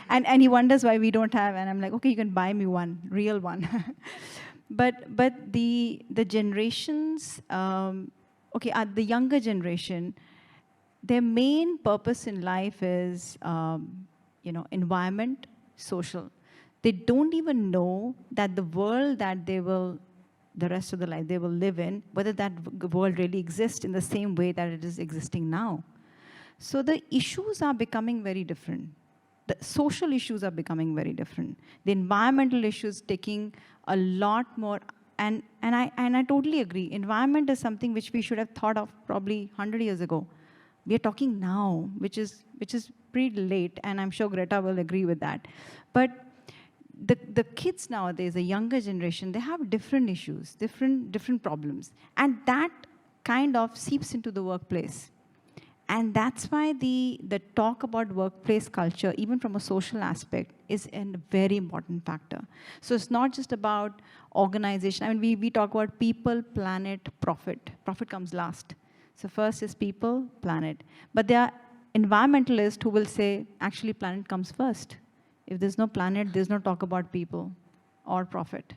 And he wonders why we don't have, and I'm like, okay, you can buy me one, real one. but the generations, the younger generation, their main purpose in life is, environment, social. They don't even know that the world that the rest of the life they will live in, whether that world really exists in the same way that it is existing now. So the issues are becoming very different. The social issues are becoming very different. The environmental issues taking a lot more, and I totally agree. Environment is something which we should have thought of probably 100 years ago. We are talking now, which is pretty late, and I'm sure Greta will agree with that. But the kids nowadays, the younger generation, they have different issues, different problems, and that kind of seeps into the workplace. And that's why the talk about workplace culture, even from a social aspect, is a very important factor. So it's not just about organization. I mean, we talk about people, planet, profit. Profit comes last. So first is people, planet. But there are environmentalists who will say, actually, planet comes first. If there's no planet, there's no talk about people or profit.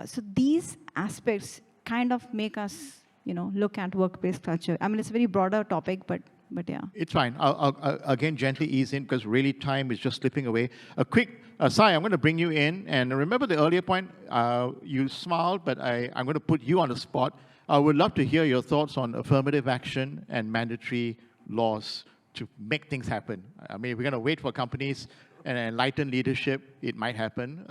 So these aspects kind of make us, look at workplace culture. I mean, it's a very broader topic, but yeah. It's fine. I'll again gently ease in because really time is just slipping away. A quick, Sai, I'm going to bring you in. And remember the earlier point, you smiled, but I'm going to put you on the spot. I would love to hear your thoughts on affirmative action and mandatory laws to make things happen. I mean, we're going to wait for companies and enlightened leadership. It might happen.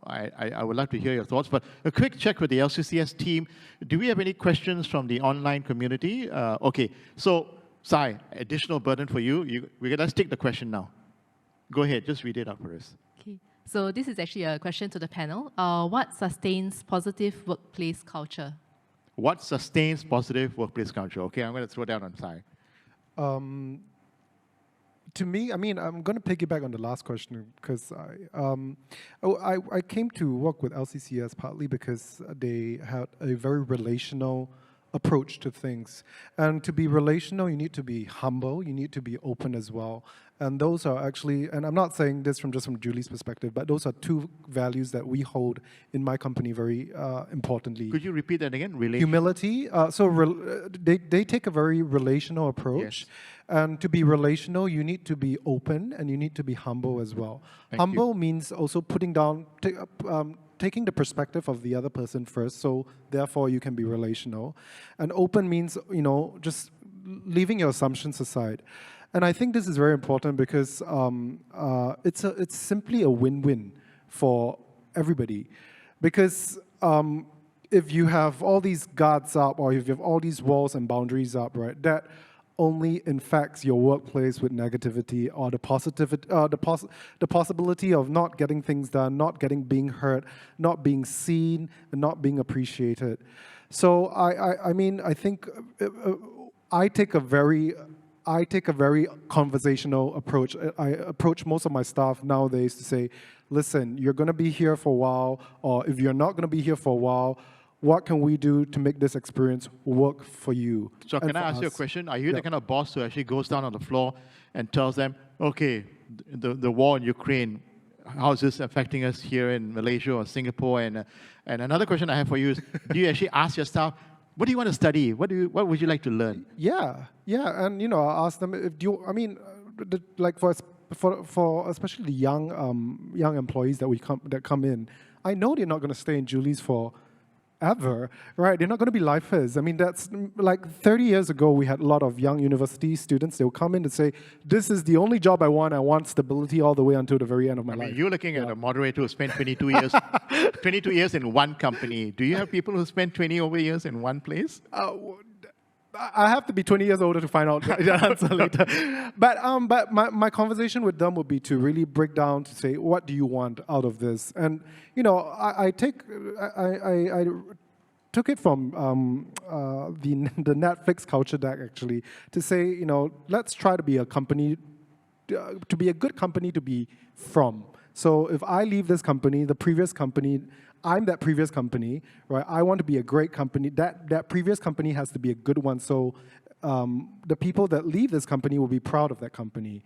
I would love to hear your thoughts. But a quick check with the LCCS team. Do we have any questions from the online community? Okay, so Sai, additional burden for you. Let's take the question now. Go ahead, just read it out for us. Okay. So this is actually a question to the panel. What sustains positive workplace culture? What sustains positive workplace culture? Okay, I'm going to throw that on Sai. To me, I mean, I'm going to piggyback on the last question because I came to work with LCCS partly because they had a very relational approach to things. And to be relational, you need to be humble, you need to be open as well. And those are actually, and I'm not saying this just from Julie's perspective, but those are two values that we hold in my company very importantly. Could you repeat that again? Humility. They take a very relational approach. Yes. And to be relational, you need to be open and you need to be humble as well. Humble means also putting down, taking the perspective of the other person first, so therefore you can be relational. And open means, you know, just leaving your assumptions aside. And I think this is very important because it's simply a win-win for everybody. Because if you have all these guards up or if you have all these walls and boundaries up, right, that only infects your workplace with negativity or the possibility of not getting things done, not being heard, not being seen, and not being appreciated. So I mean, I think I take a very conversational approach. I approach most of my staff nowadays to say, listen, you're going to be here for a while, or if you're not going to be here for a while, what can we do to make this experience work for you? So can I ask you a question? Are you the kind of boss who actually goes down on the floor and tells them, okay, the war in Ukraine, how is this affecting us here in Malaysia or Singapore? And another question I have for you is, do you actually ask your staff, what do you want to study? What would you like to learn? Yeah, and you know, I ask them if I mean, like for especially the young employees that come in, I know they're not going to stay in Julie's for ever, right? They're not going to be lifers. I mean, that's like 30 years ago, we had a lot of young university students. They would come in and say, this is the only job I want stability all the way until the very end of my life. You're looking at a moderator who spent 22 years, 22 years in one company. Do you have people who spend 20 over years in one place? I have to be 20 years older to find out the answer later. But my conversation with them would be to really break down to say, what do you want out of this? And you know, I took it from the Netflix culture deck actually to say, you know, let's try to be a company, to be a good company to be from. So if I leave this company, the previous company, I'm that previous company, right? I want to be a great company. That previous company has to be a good one. So the people that leave this company will be proud of that company.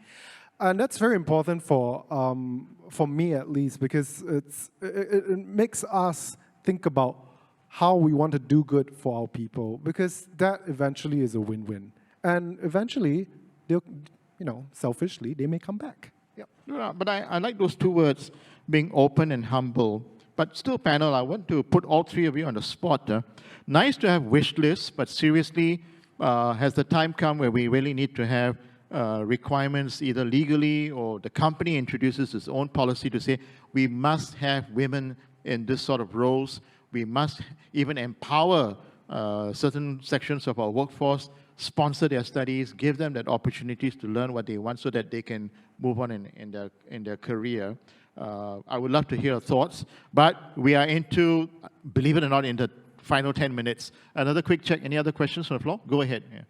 And that's very important for me at least, because it makes us think about how we want to do good for our people, because that eventually is a win-win. And eventually, they'll, you know, selfishly, they may come back. Yep. No, but I like those two words, being open and humble. But still, panel, I want to put all three of you on the spot. Nice to have wish lists, but seriously, has the time come where we really need to have requirements either legally or the company introduces its own policy to say we must have women in this sort of roles. We must even empower certain sections of our workforce, sponsor their studies, give them that opportunities to learn what they want so that they can move on in their career. I would love to hear your thoughts, but we are into, believe it or not, in the final 10 minutes. Another quick check. Any other questions from the floor? Go ahead. Yeah.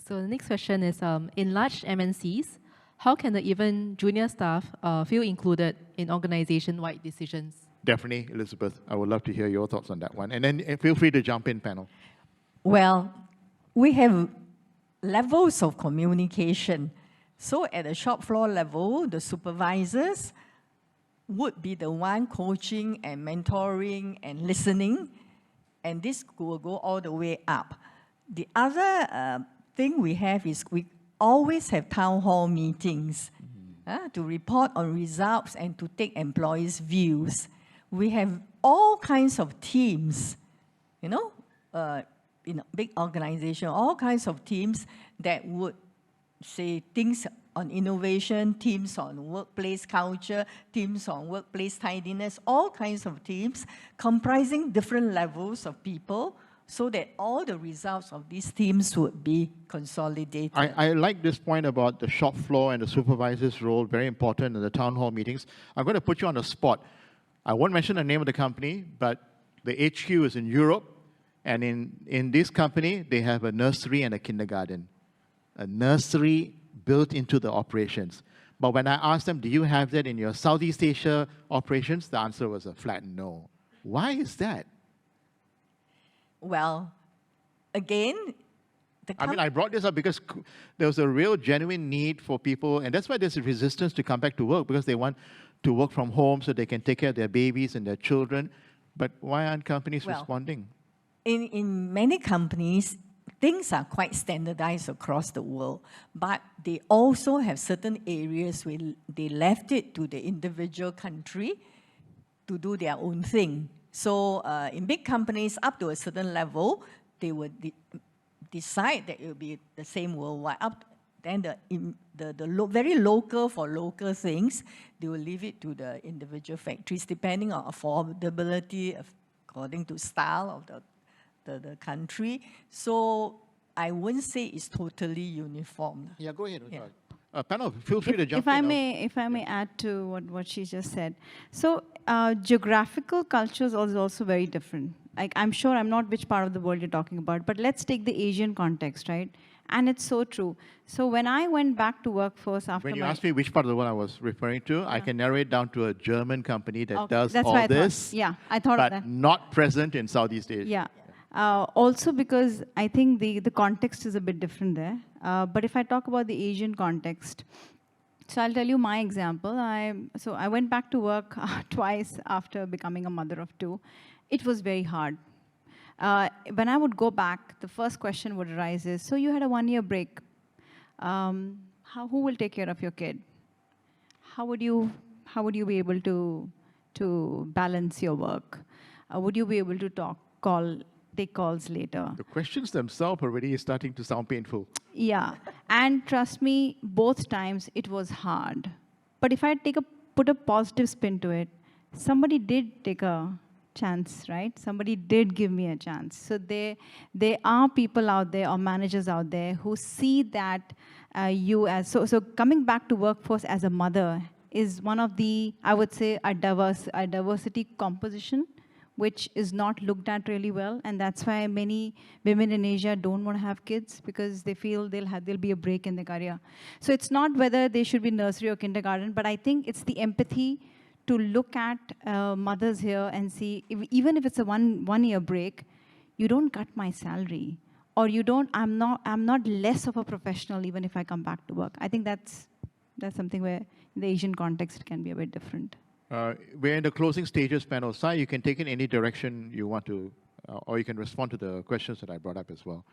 So the next question is, in large MNCs, how can the even junior staff feel included in organization-wide decisions? Definitely, Elizabeth. I would love to hear your thoughts on that one. And then feel free to jump in, panel. Well, we have levels of communication. So at the shop floor level, the supervisors would be the one coaching and mentoring and listening, and this will go all the way up. The other thing we have is we always have town hall meetings to report on results and to take employees' views. We have all kinds of teams, in a big organization, all kinds of teams that would say things on innovation, teams on workplace culture, teams on workplace tidiness, all kinds of teams comprising different levels of people so that all the results of these teams would be consolidated. I like this point about the shop floor and the supervisor's role, very important in the town hall meetings. I'm going to put you on the spot. I won't mention the name of the company, but the HQ is in Europe, and in this company, they have a nursery and a kindergarten. A nursery built into the operations. But when I asked them, do you have that in your Southeast Asia operations? The answer was a flat no. Why is that? Well, again, I brought this up because there was a real genuine need for people, and that's why there's a resistance to come back to work, because they want to work from home so they can take care of their babies and their children. But why aren't companies responding? In many companies, things are quite standardized across the world, but they also have certain areas where they left it to the individual country to do their own thing. So in big companies, up to a certain level, they would decide that it will be the same worldwide. Then the very local for local things, they will leave it to the individual factories, depending on affordability, according to style of the country. So I wouldn't say it's totally uniform. Yeah, go ahead. Yeah. Panel, feel free to jump in. If I may add to what she just said. So geographical cultures are also very different. Like, I'm sure I'm not which part of the world you're talking about, but let's take the Asian context, right? And it's so true. So when I went back to workforce after When you asked me which part of the world I was referring to, I can narrow it down to a German company that does that's all this. Yeah, I thought but of that. Not present in Southeast Asia. Yeah. Also because I think the context is a bit different there. But if I talk about the Asian context, so I'll tell you my example. So I went back to work twice after becoming a mother of two. It was very hard. When I would go back, the first question would arise is, so you had a 1-year break. Who will take care of your kid? How would you be able to balance your work? Would you be able to take calls later? The questions themselves already is starting to sound painful. Yeah, and trust me, both times it was hard. But if I put a positive spin to it, somebody did take a chance, right? Somebody did give me a chance. So there are people out there or managers out there who see that you as, so coming back to workforce as a mother is one of the, I would say, a diversity composition, which is not looked at really well. And that's why many women in Asia don't want to have kids, because they feel there'll be a break in their career. So it's not whether they should be nursery or kindergarten, but I think it's the empathy to look at mothers here and see, even if it's a one-year break, you don't cut my salary, or I'm not less of a professional even if I come back to work. I think that's something where in the Asian context it can be a bit different. We're in the closing stages, panel. Sai, you can take in any direction you want to, or you can respond to the questions that I brought up as well.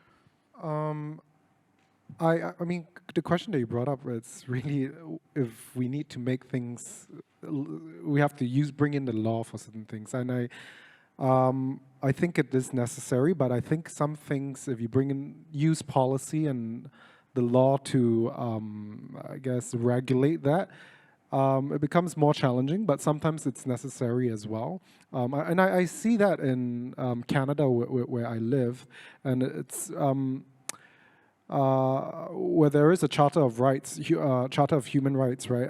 I mean, the question that you brought up is really if we need to make things, we have to bring in the law for certain things. And I think it is necessary, but I think some things, if you use policy and the law to, I guess, regulate that, it becomes more challenging, but sometimes it's necessary as well. And I see that in Canada, where I live, and it's where there is a Charter of Rights, Charter of Human Rights, right?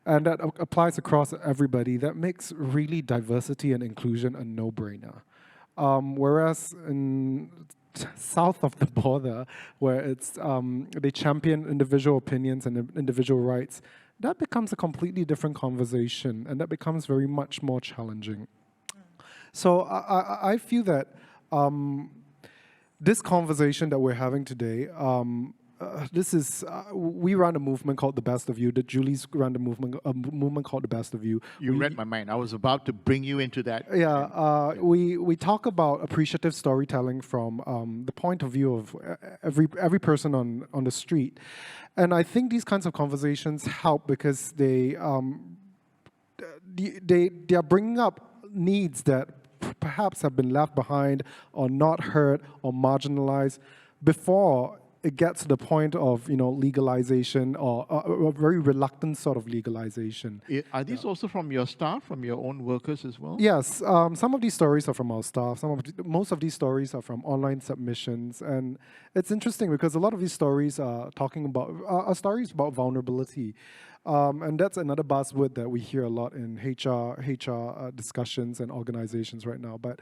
And that applies across everybody. That makes really diversity and inclusion a no-brainer. Whereas in south of the border, where it's they champion individual opinions and individual rights, that becomes a completely different conversation, and that becomes very much more challenging. So I feel that this conversation that we're having today, we run a movement called The Best of You. That Julie's run a movement called The Best of You. You read my mind. I was about to bring you into that. Yeah, we talk about appreciative storytelling from the point of view of every person on the street. And I think these kinds of conversations help because they are bringing up needs that perhaps have been left behind or not heard or marginalized before it gets to the point of legalization or a very reluctant sort of legalization. Are these also from your staff, from your own workers as well? Yes, some of these stories are from our staff. Most of these stories are from online submissions, and it's interesting because a lot of these stories are talking about are stories about vulnerability, and that's another buzzword that we hear a lot in HR discussions and organizations right now. But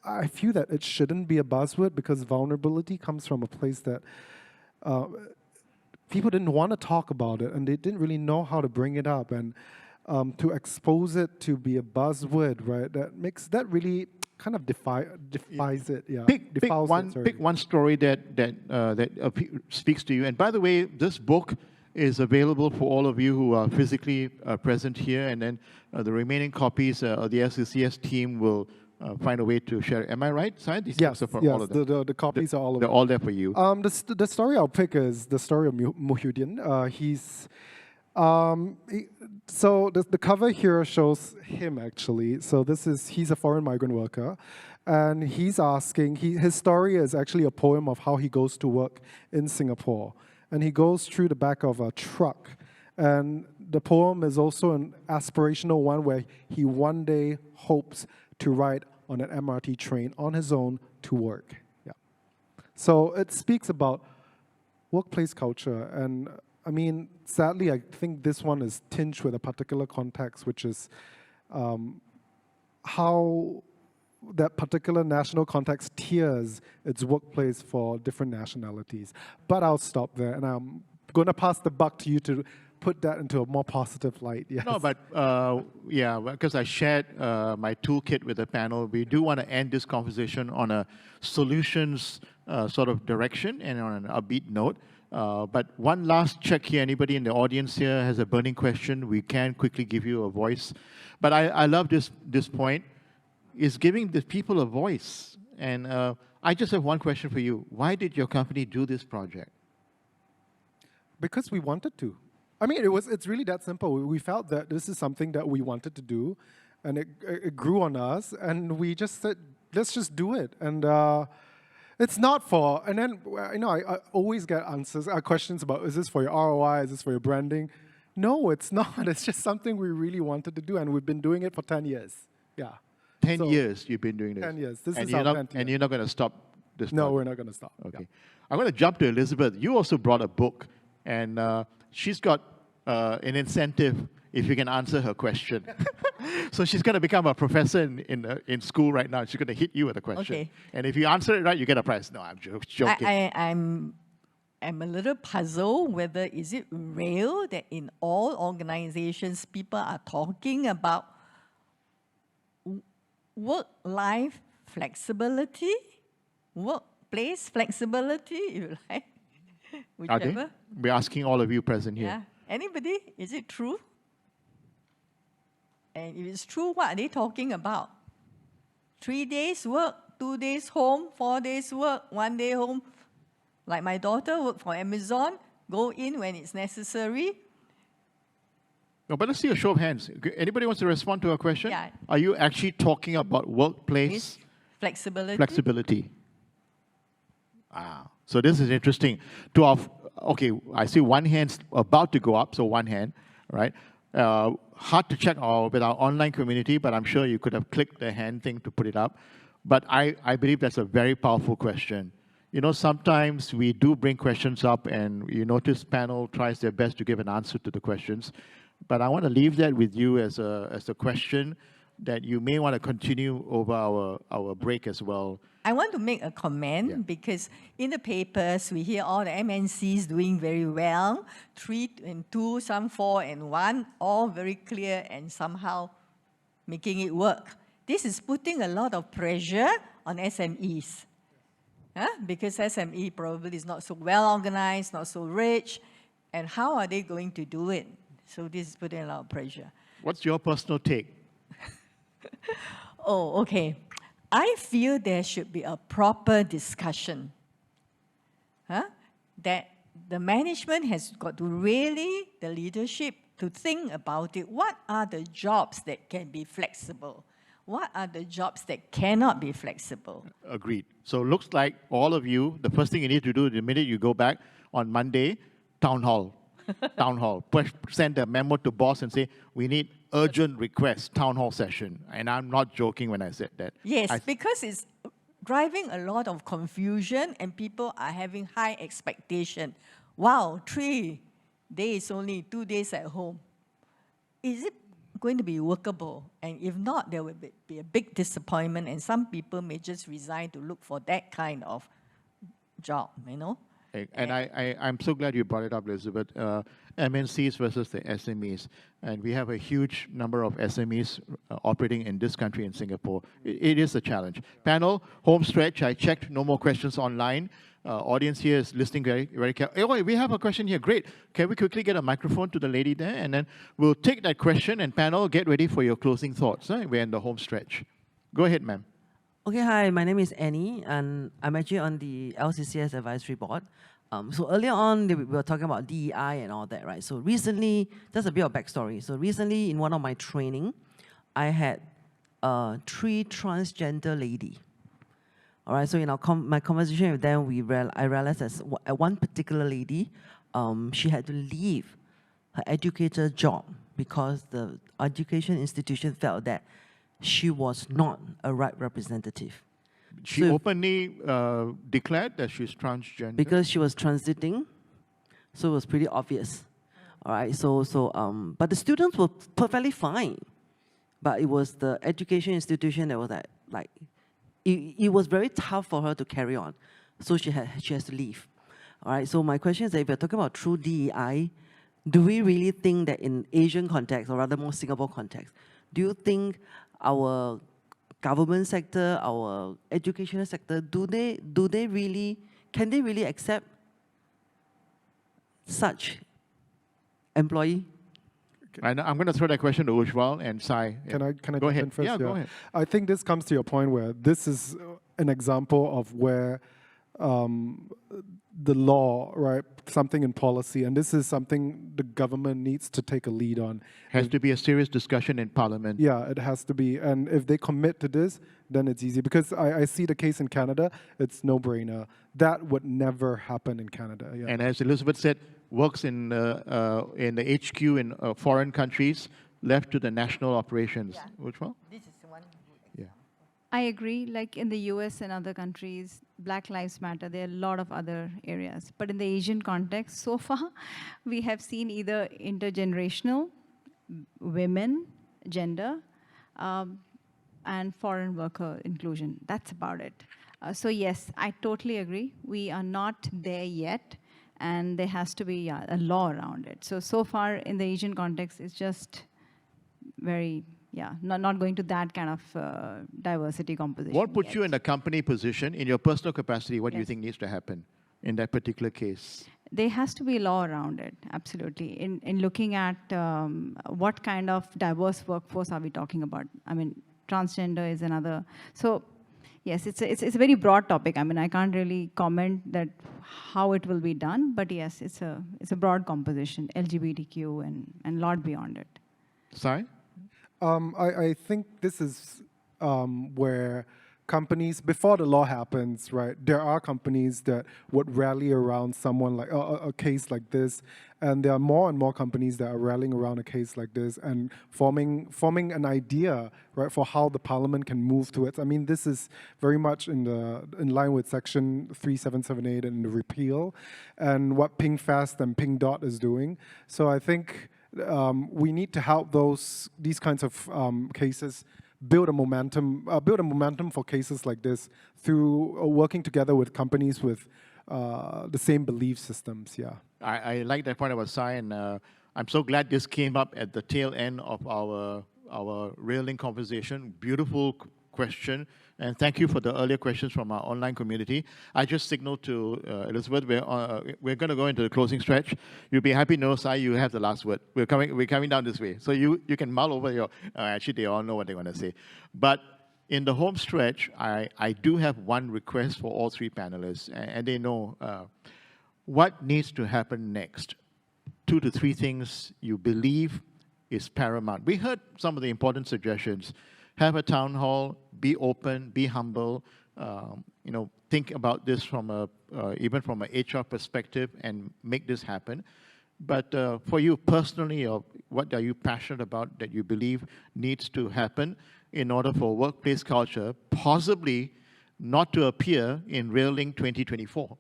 I feel that it shouldn't be a buzzword because vulnerability comes from a place that people didn't want to talk about it, and they didn't really know how to bring it up, and to expose it to be a buzzword, right? That really kind of defies it. Yeah. Pick one story that speaks to you. And by the way, this book is available for all of you who are physically present here, and then the remaining copies, the LCCS team will find a way to share. Am I right, Sai? Yes, all of them. the copies are all. They're all there for you. The story I'll pick is the story of Muhyiddin. So the cover here shows him actually. So he's a foreign migrant worker, and he's asking. His story is actually a poem of how he goes to work in Singapore, and he goes through the back of a truck. And the poem is also an aspirational one where he one day hopes to ride on an MRT train on his own to work. Yeah. So it speaks about workplace culture, and I mean, sadly, I think this one is tinged with a particular context, which is how that particular national context tiers its workplace for different nationalities. But I'll stop there, and I'm going to pass the buck to you to put that into a more positive light. Yes. No, but yeah, because I shared my toolkit with the panel, we do want to end this conversation on a solutions sort of direction and on an upbeat note. But one last check here. Anybody in the audience here has a burning question, we can quickly give you a voice. But I love this point, is giving the people a voice. And I just have one question for you. Why did your company do this project? Because we wanted to. I mean, it's really that simple. We felt that this is something that we wanted to do, and it grew on us, and we just said, let's just do it. And it's not for, and then, I always get questions about, is this for your ROI, is this for your branding? No, it's not. It's just something we really wanted to do, and we've been doing it for 10 years. Yeah. 10 years you've been doing this? 10 years. This and is our 10th year. And you're not going to stop this No, project? we're not going to stop. Okay. Yeah. I'm going to jump to Elizabeth. You also brought a book, and she's got an incentive if you can answer her question. So she's going to become a professor in school right now. She's going to hit you with a question. Okay. And if you answer it right, you get a prize. No, I'm joking. I'm a little puzzled whether is it real that in all organizations people are talking about work-life flexibility, workplace flexibility, if you like, whichever. Are they? We're asking all of you present here. Yeah. Anybody? Is it true? And if it's true, what are they talking about? 3 days work, 2 days home, 4 days work, 1 day home. Like my daughter work for Amazon, go in when it's necessary. No, but let's see a show of hands. Anybody wants to respond to a question? Yeah. Are you actually talking about workplace Flexibility. flexibility? So this is interesting. Okay, I see one hand about to go up, so one hand, right? Hard to check with our online community, but I'm sure you could have clicked the hand thing to put it up. But I believe that's a very powerful question. You know, sometimes we do bring questions up, and you notice panel tries their best to give an answer to the questions. But I want to leave that with you as a question that you may want to continue over our break as well. I want to make a comment because in the papers, we hear all the MNCs doing very well, 3 and 2, some 4 and 1, all very clear and somehow making it work. This is putting a lot of pressure on SMEs. Because SME probably is not so well organized, not so rich, and how are they going to do it? So this is putting a lot of pressure. What's your personal take? Oh, okay. I feel there should be a proper discussion. That the management has got to really, the leadership, to think about it. What are the jobs that can be flexible? What are the jobs that cannot be flexible? Agreed. So looks like all of you, the first thing you need to do the minute you go back on Monday, town hall. Town hall. Send a memo to boss and say, we need urgent request, town hall session. And I'm not joking when I said that. Yes, because it's driving a lot of confusion and people are having high expectation. Wow, 3 days only, 2 days at home. Is it going to be workable? And if not, there will be a big disappointment and some people may just resign to look for that kind of job, you know? And I'm so glad you brought it up, Elizabeth. MNCs versus the SMEs. And we have a huge number of SMEs operating in this country, in Singapore. It is a challenge. Panel, home stretch. I checked, no more questions online. Audience here is listening very, very carefully. Oh, we have a question here. Great. Can we quickly get a microphone to the lady there? And then we'll take that question, and panel, get ready for your closing thoughts. We're in the home stretch. Go ahead, ma'am. Okay, hi, my name is Annie, and I'm actually on the LCCS advisory board. So earlier on, we were talking about DEI and all that, right? So recently, just a bit of backstory. So recently, in one of my training, I had 3 transgender lady. All right, so in my conversation with them, I realized that one particular lady, she had to leave her educator job because the education institution felt that she was not a right representative. She openly declared that she's transgender? Because she was transiting, so it was pretty obvious. All right, but the students were perfectly fine. But it was the education institution that was like it was very tough for her to carry on. So she has to leave. All right, so my question is that if you're talking about true DEI, do we really think that in Asian context, or rather more Singapore context, do you think our government sector, our educational sector, can they really accept such employee? I'm going to throw that question to Ujjwal and Sai. Can I go ahead first? Yeah, go ahead. I think this comes to your point where this is an example of where the law, right, something in policy, and this is something the government needs to take a lead on. Has to be a serious discussion in Parliament. Yeah, it has to be. And if they commit to this, then it's easy. Because I see the case in Canada, it's no-brainer. That would never happen in Canada. Yeah. And as Elizabeth said, works in the HQ in foreign countries, left to the national operations. Which one? This is one. Yeah. I agree. Like in the US and other countries, Black Lives Matter. There are a lot of other areas. But in the Asian context, so far, we have seen either intergenerational, women, gender, and foreign worker inclusion. That's about it. So yes, I totally agree. We are not there yet. And there has to be a law around it. So far in the Asian context, it's just very, not going to that kind of diversity composition. What puts you in a company position, in your personal capacity, what do you think needs to happen in that particular case? There has to be a law around it, absolutely. In looking at what kind of diverse workforce are we talking about? I mean, transgender is another. So yes, it's a very broad topic. I mean, I can't really comment that how it will be done, but yes, it's a broad composition, LGBTQ and a lot beyond it. Sai? I think this is where companies, before the law happens, right, there are companies that would rally around someone like a case like this, and there are more and more companies that are rallying around a case like this and forming an idea, right, for how the parliament can move to it. I mean, this is very much in line with Section 3778 and the repeal, and what Pink Fast and Pink Dot is doing. So I think we need to help these kinds of cases build a momentum for cases like this through working together with companies with the same belief systems. Yeah, I like that point about Sai, and I'm so glad this came up at the tail end of our REALink conversation. Beautiful question, and thank you for the earlier questions from our online community. I just signaled to Elizabeth we're going to go into the closing stretch. You'll be happy to know, Sai, you have the last word. We're coming down this way, so you can mull over your. Actually, they all know what they're going to say, but in the home stretch, I do have one request for all 3 panelists, and they know what needs to happen next. 2 to 3 things you believe is paramount. We heard some of the important suggestions. have a town hall, be open, be humble, think about this from even from an HR perspective and make this happen. But for you personally, what are you passionate about that you believe needs to happen in order for workplace culture possibly not to appear in REALink 2024?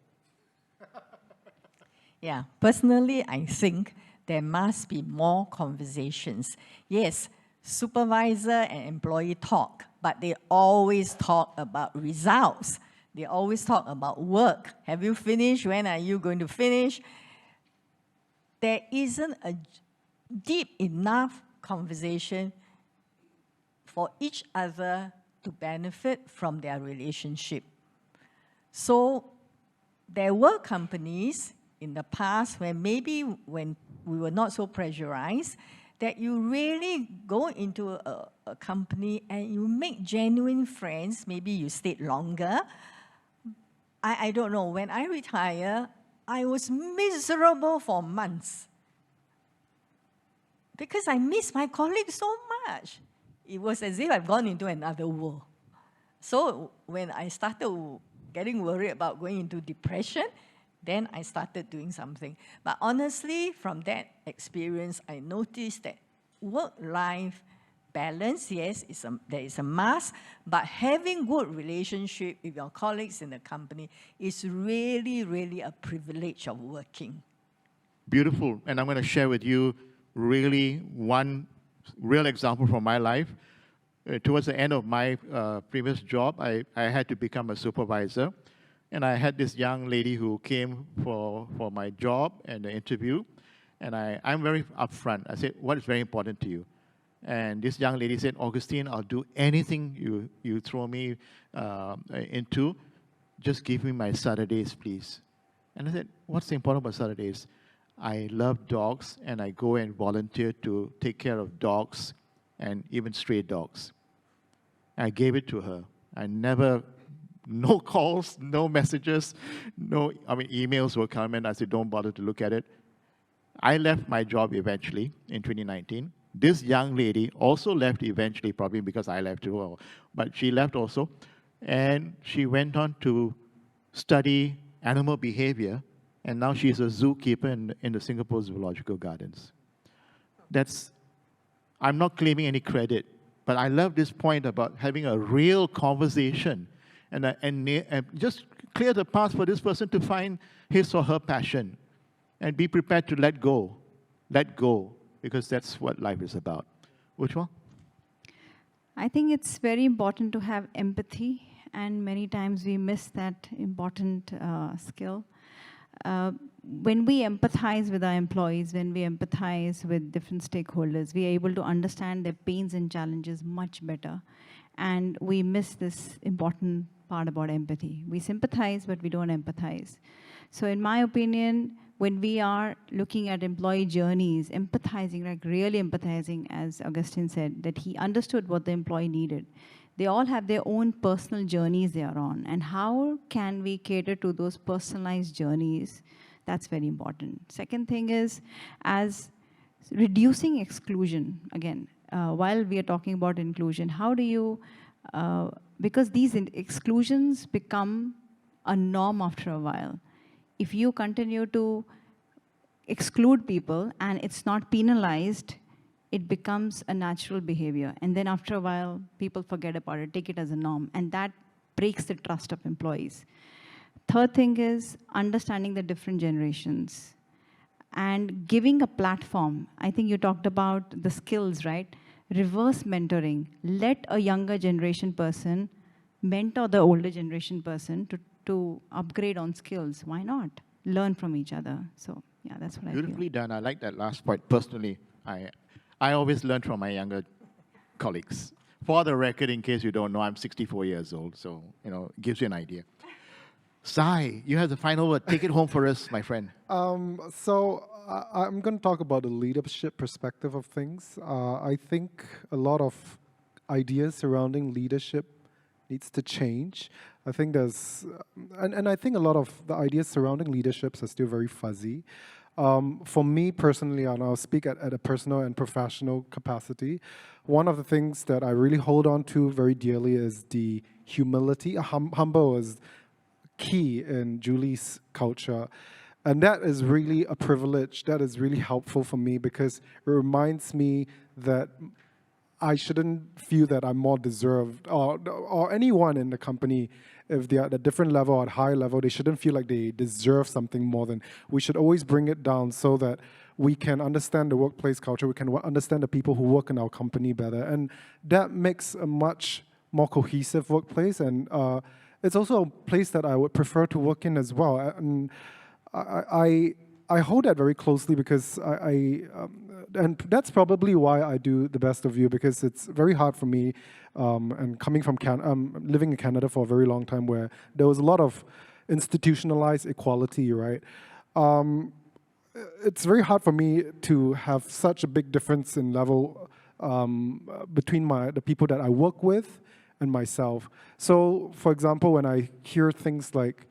Yeah, personally, I think there must be more conversations. Yes, supervisor and employee talk, but they always talk about results. They always talk about work. Have you finished? When are you going to finish? There isn't a deep enough conversation for each other to benefit from their relationship. So there were companies in the past when maybe when we were not so pressurized, that you really go into a company and you make genuine friends. Maybe you stayed longer. I don't know. When I retire, I was miserable for months because I miss my colleagues so much. It was as if I've gone into another world. So when I started getting worried about going into depression, then I started doing something. But honestly, from that experience, I noticed that work-life balance, yes, there is a must, but having good relationship with your colleagues in the company is really, really a privilege of working. Beautiful. And I'm going to share with you really one real example from my life. Towards the end of my previous job, I had to become a supervisor. And I had this young lady who came for my job and the interview. And I'm very upfront. I said, what is very important to you? And this young lady said, Augustine, I'll do anything you throw me into. Just give me my Saturdays, please. And I said, what's important about Saturdays? I love dogs, and I go and volunteer to take care of dogs and even stray dogs. I gave it to her. No calls, no messages, emails will come and I said, don't bother to look at it. I left my job eventually in 2019. This young lady also left eventually, probably because I left too, but she left also. And she went on to study animal behavior, and now she's a zookeeper in the Singapore Zoological Gardens. I'm not claiming any credit, but I love this point about having a real conversation and just clear the path for this person to find his or her passion and be prepared to let go, because that's what life is about. Ujjwal? I think it's very important to have empathy, and many times we miss that important skill. When we empathize with our employees, when we empathize with different stakeholders, we are able to understand their pains and challenges much better. And we miss this important part about empathy. We sympathize, but we don't empathize. So in my opinion, when we are looking at employee journeys, empathizing, like really empathizing, as Augustine said, that he understood what the employee needed. They all have their own personal journeys they are on. And how can we cater to those personalized journeys? That's very important. Second thing is, as reducing exclusion, again, while we are talking about inclusion, how do you, because these exclusions become a norm after a while. If you continue to exclude people and it's not penalized, it becomes a natural behavior. And then after a while, people forget about it, take it as a norm. And that breaks the trust of employees. Third thing is understanding the different generations and giving a platform. I think you talked about the skills, right? Reverse mentoring. Let a younger generation person mentor the older generation person to upgrade on skills. Why not? Learn from each other. So yeah, that's what I feel. Beautifully done. I like that last point. Personally, I always learn from my younger colleagues. For the record, in case you don't know, I'm 64 years old, so it gives you an idea. Sai, you have the final word. Take it home for us, my friend. So I'm going to talk about the leadership perspective of things. I think a lot of ideas surrounding leadership needs to change. I think there's, and I think a lot of the ideas surrounding leaderships are still very fuzzy. For me personally, and I'll speak at a personal and professional capacity, one of the things that I really hold on to very dearly is the humility. Humble is key in Julie's culture. And that is really a privilege. That is really helpful for me because it reminds me that I shouldn't feel that I'm more deserved, or anyone in the company, if they're at a different level or at high level, they shouldn't feel like they deserve something more than. We should always bring it down so that we can understand the workplace culture, we can understand the people who work in our company better. And that makes a much more cohesive workplace. And it's also a place that I would prefer to work in as well. And I hold that very closely because and that's probably why I do the Best of You, because it's very hard for me, and coming from living in Canada for a very long time, where there was a lot of institutionalized equality, right? It's very hard for me to have such a big difference in level between the people that I work with and myself. So, for example, when I hear things like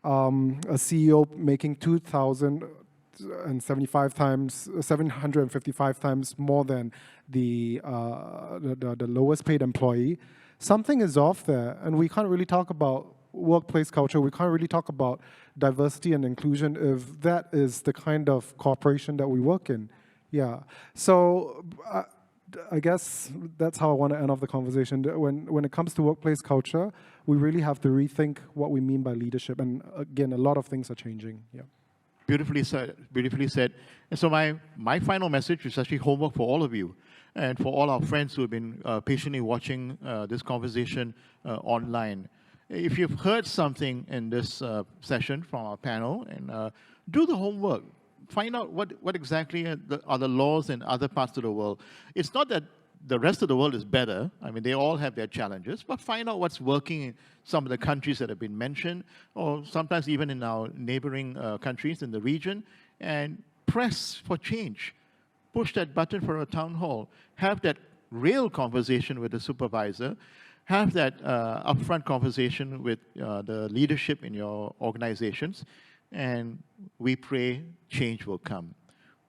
a CEO making 755 times more than the lowest paid employee, something is off there, and we can't really talk about workplace culture. We can't really talk about diversity and inclusion if that is the kind of corporation that we work in. Yeah. So I guess that's how I want to end off the conversation. When it comes to workplace culture, we really have to rethink what we mean by leadership. And again, a lot of things are changing. Yeah. Beautifully said. Beautifully said. And so my final message is actually homework for all of you and for all our friends who have been patiently watching this conversation online. If you've heard something in this session from our panel, and do the homework. Find out what exactly are the laws in other parts of the world. It's not that the rest of the world is better. I mean, they all have their challenges, but find out what's working in some of the countries that have been mentioned, or sometimes even in our neighboring countries in the region, and press for change. Push that button for a town hall. Have that real conversation with the supervisor. Have that upfront conversation with the leadership in your organizations, and we pray change will come.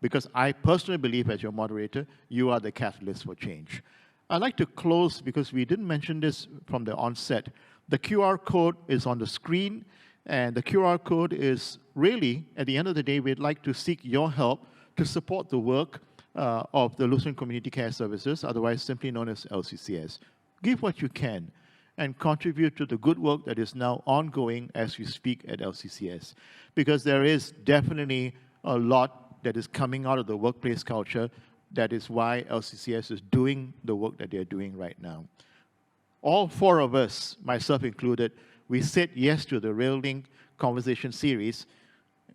Because I personally believe, as your moderator, you are the catalyst for change. I'd like to close, because we didn't mention this from the onset. The QR code is on the screen, and the QR code is really, at the end of the day, we'd like to seek your help to support the work of the Lutheran Community Care Services, otherwise simply known as LCCS. Give what you can and contribute to the good work that is now ongoing as we speak at LCCS. Because there is definitely a lot that is coming out of the workplace culture. That is why LCCS is doing the work that they're doing right now. All four of us, myself included, we said yes to the REALink conversation series,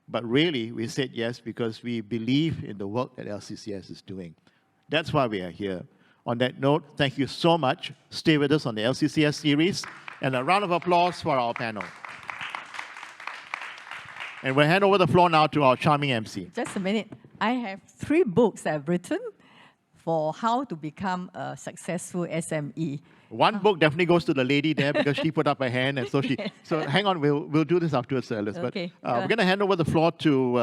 but really we said yes because we believe in the work that LCCS is doing. That's why we are here. On that note, thank you so much. Stay with us on the LCCS series, and a round of applause for our panel. And we'll hand over the floor now to our charming MC. Just a minute. I have 3 books I've written for how to become a successful SME. One book definitely goes to the lady there because she put up her hand, and so she. So hang on, we'll do this afterwards, Elizabeth. Okay, we're going to hand over the floor to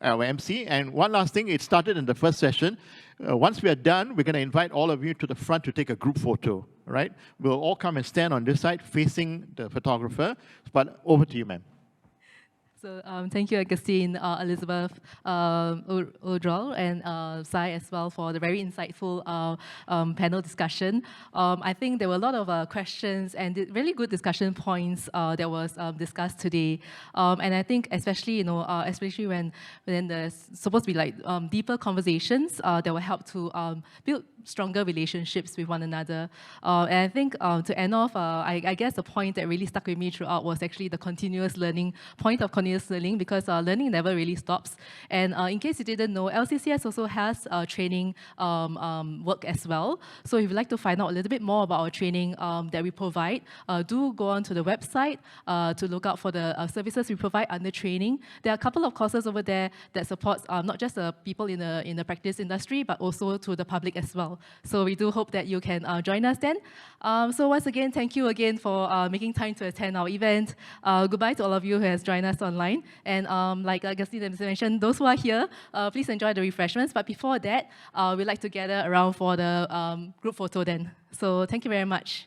our MC. And one last thing, it started in the first session. Once we are done, we're going to invite all of you to the front to take a group photo. Right? We'll all come and stand on this side, facing the photographer. But over to you, ma'am. So thank you, Augustine, Elizabeth, Ujjwal, and Sai as well for the very insightful panel discussion. I think there were a lot of questions and really good discussion points that was discussed today. And I think especially, especially when there's supposed to be like deeper conversations that will help to build stronger relationships with one another. And I think to end off, I guess the point that really stuck with me throughout was actually the continuous learning, point of continuous learning, because learning never really stops. And in case you didn't know, LCCS also has training work as well. So if you'd like to find out a little bit more about our training that we provide, do go on to the website to look out for the services we provide under training. There are a couple of courses over there that supports not just the people in the practice industry, but also to the public as well. So we do hope that you can join us then. So once again, thank you again for making time to attend our event. Goodbye to all of you who has joined us online. online. And like Augustine mentioned, those who are here, please enjoy the refreshments. But before that, we'd like to gather around for the group photo then. So thank you very much.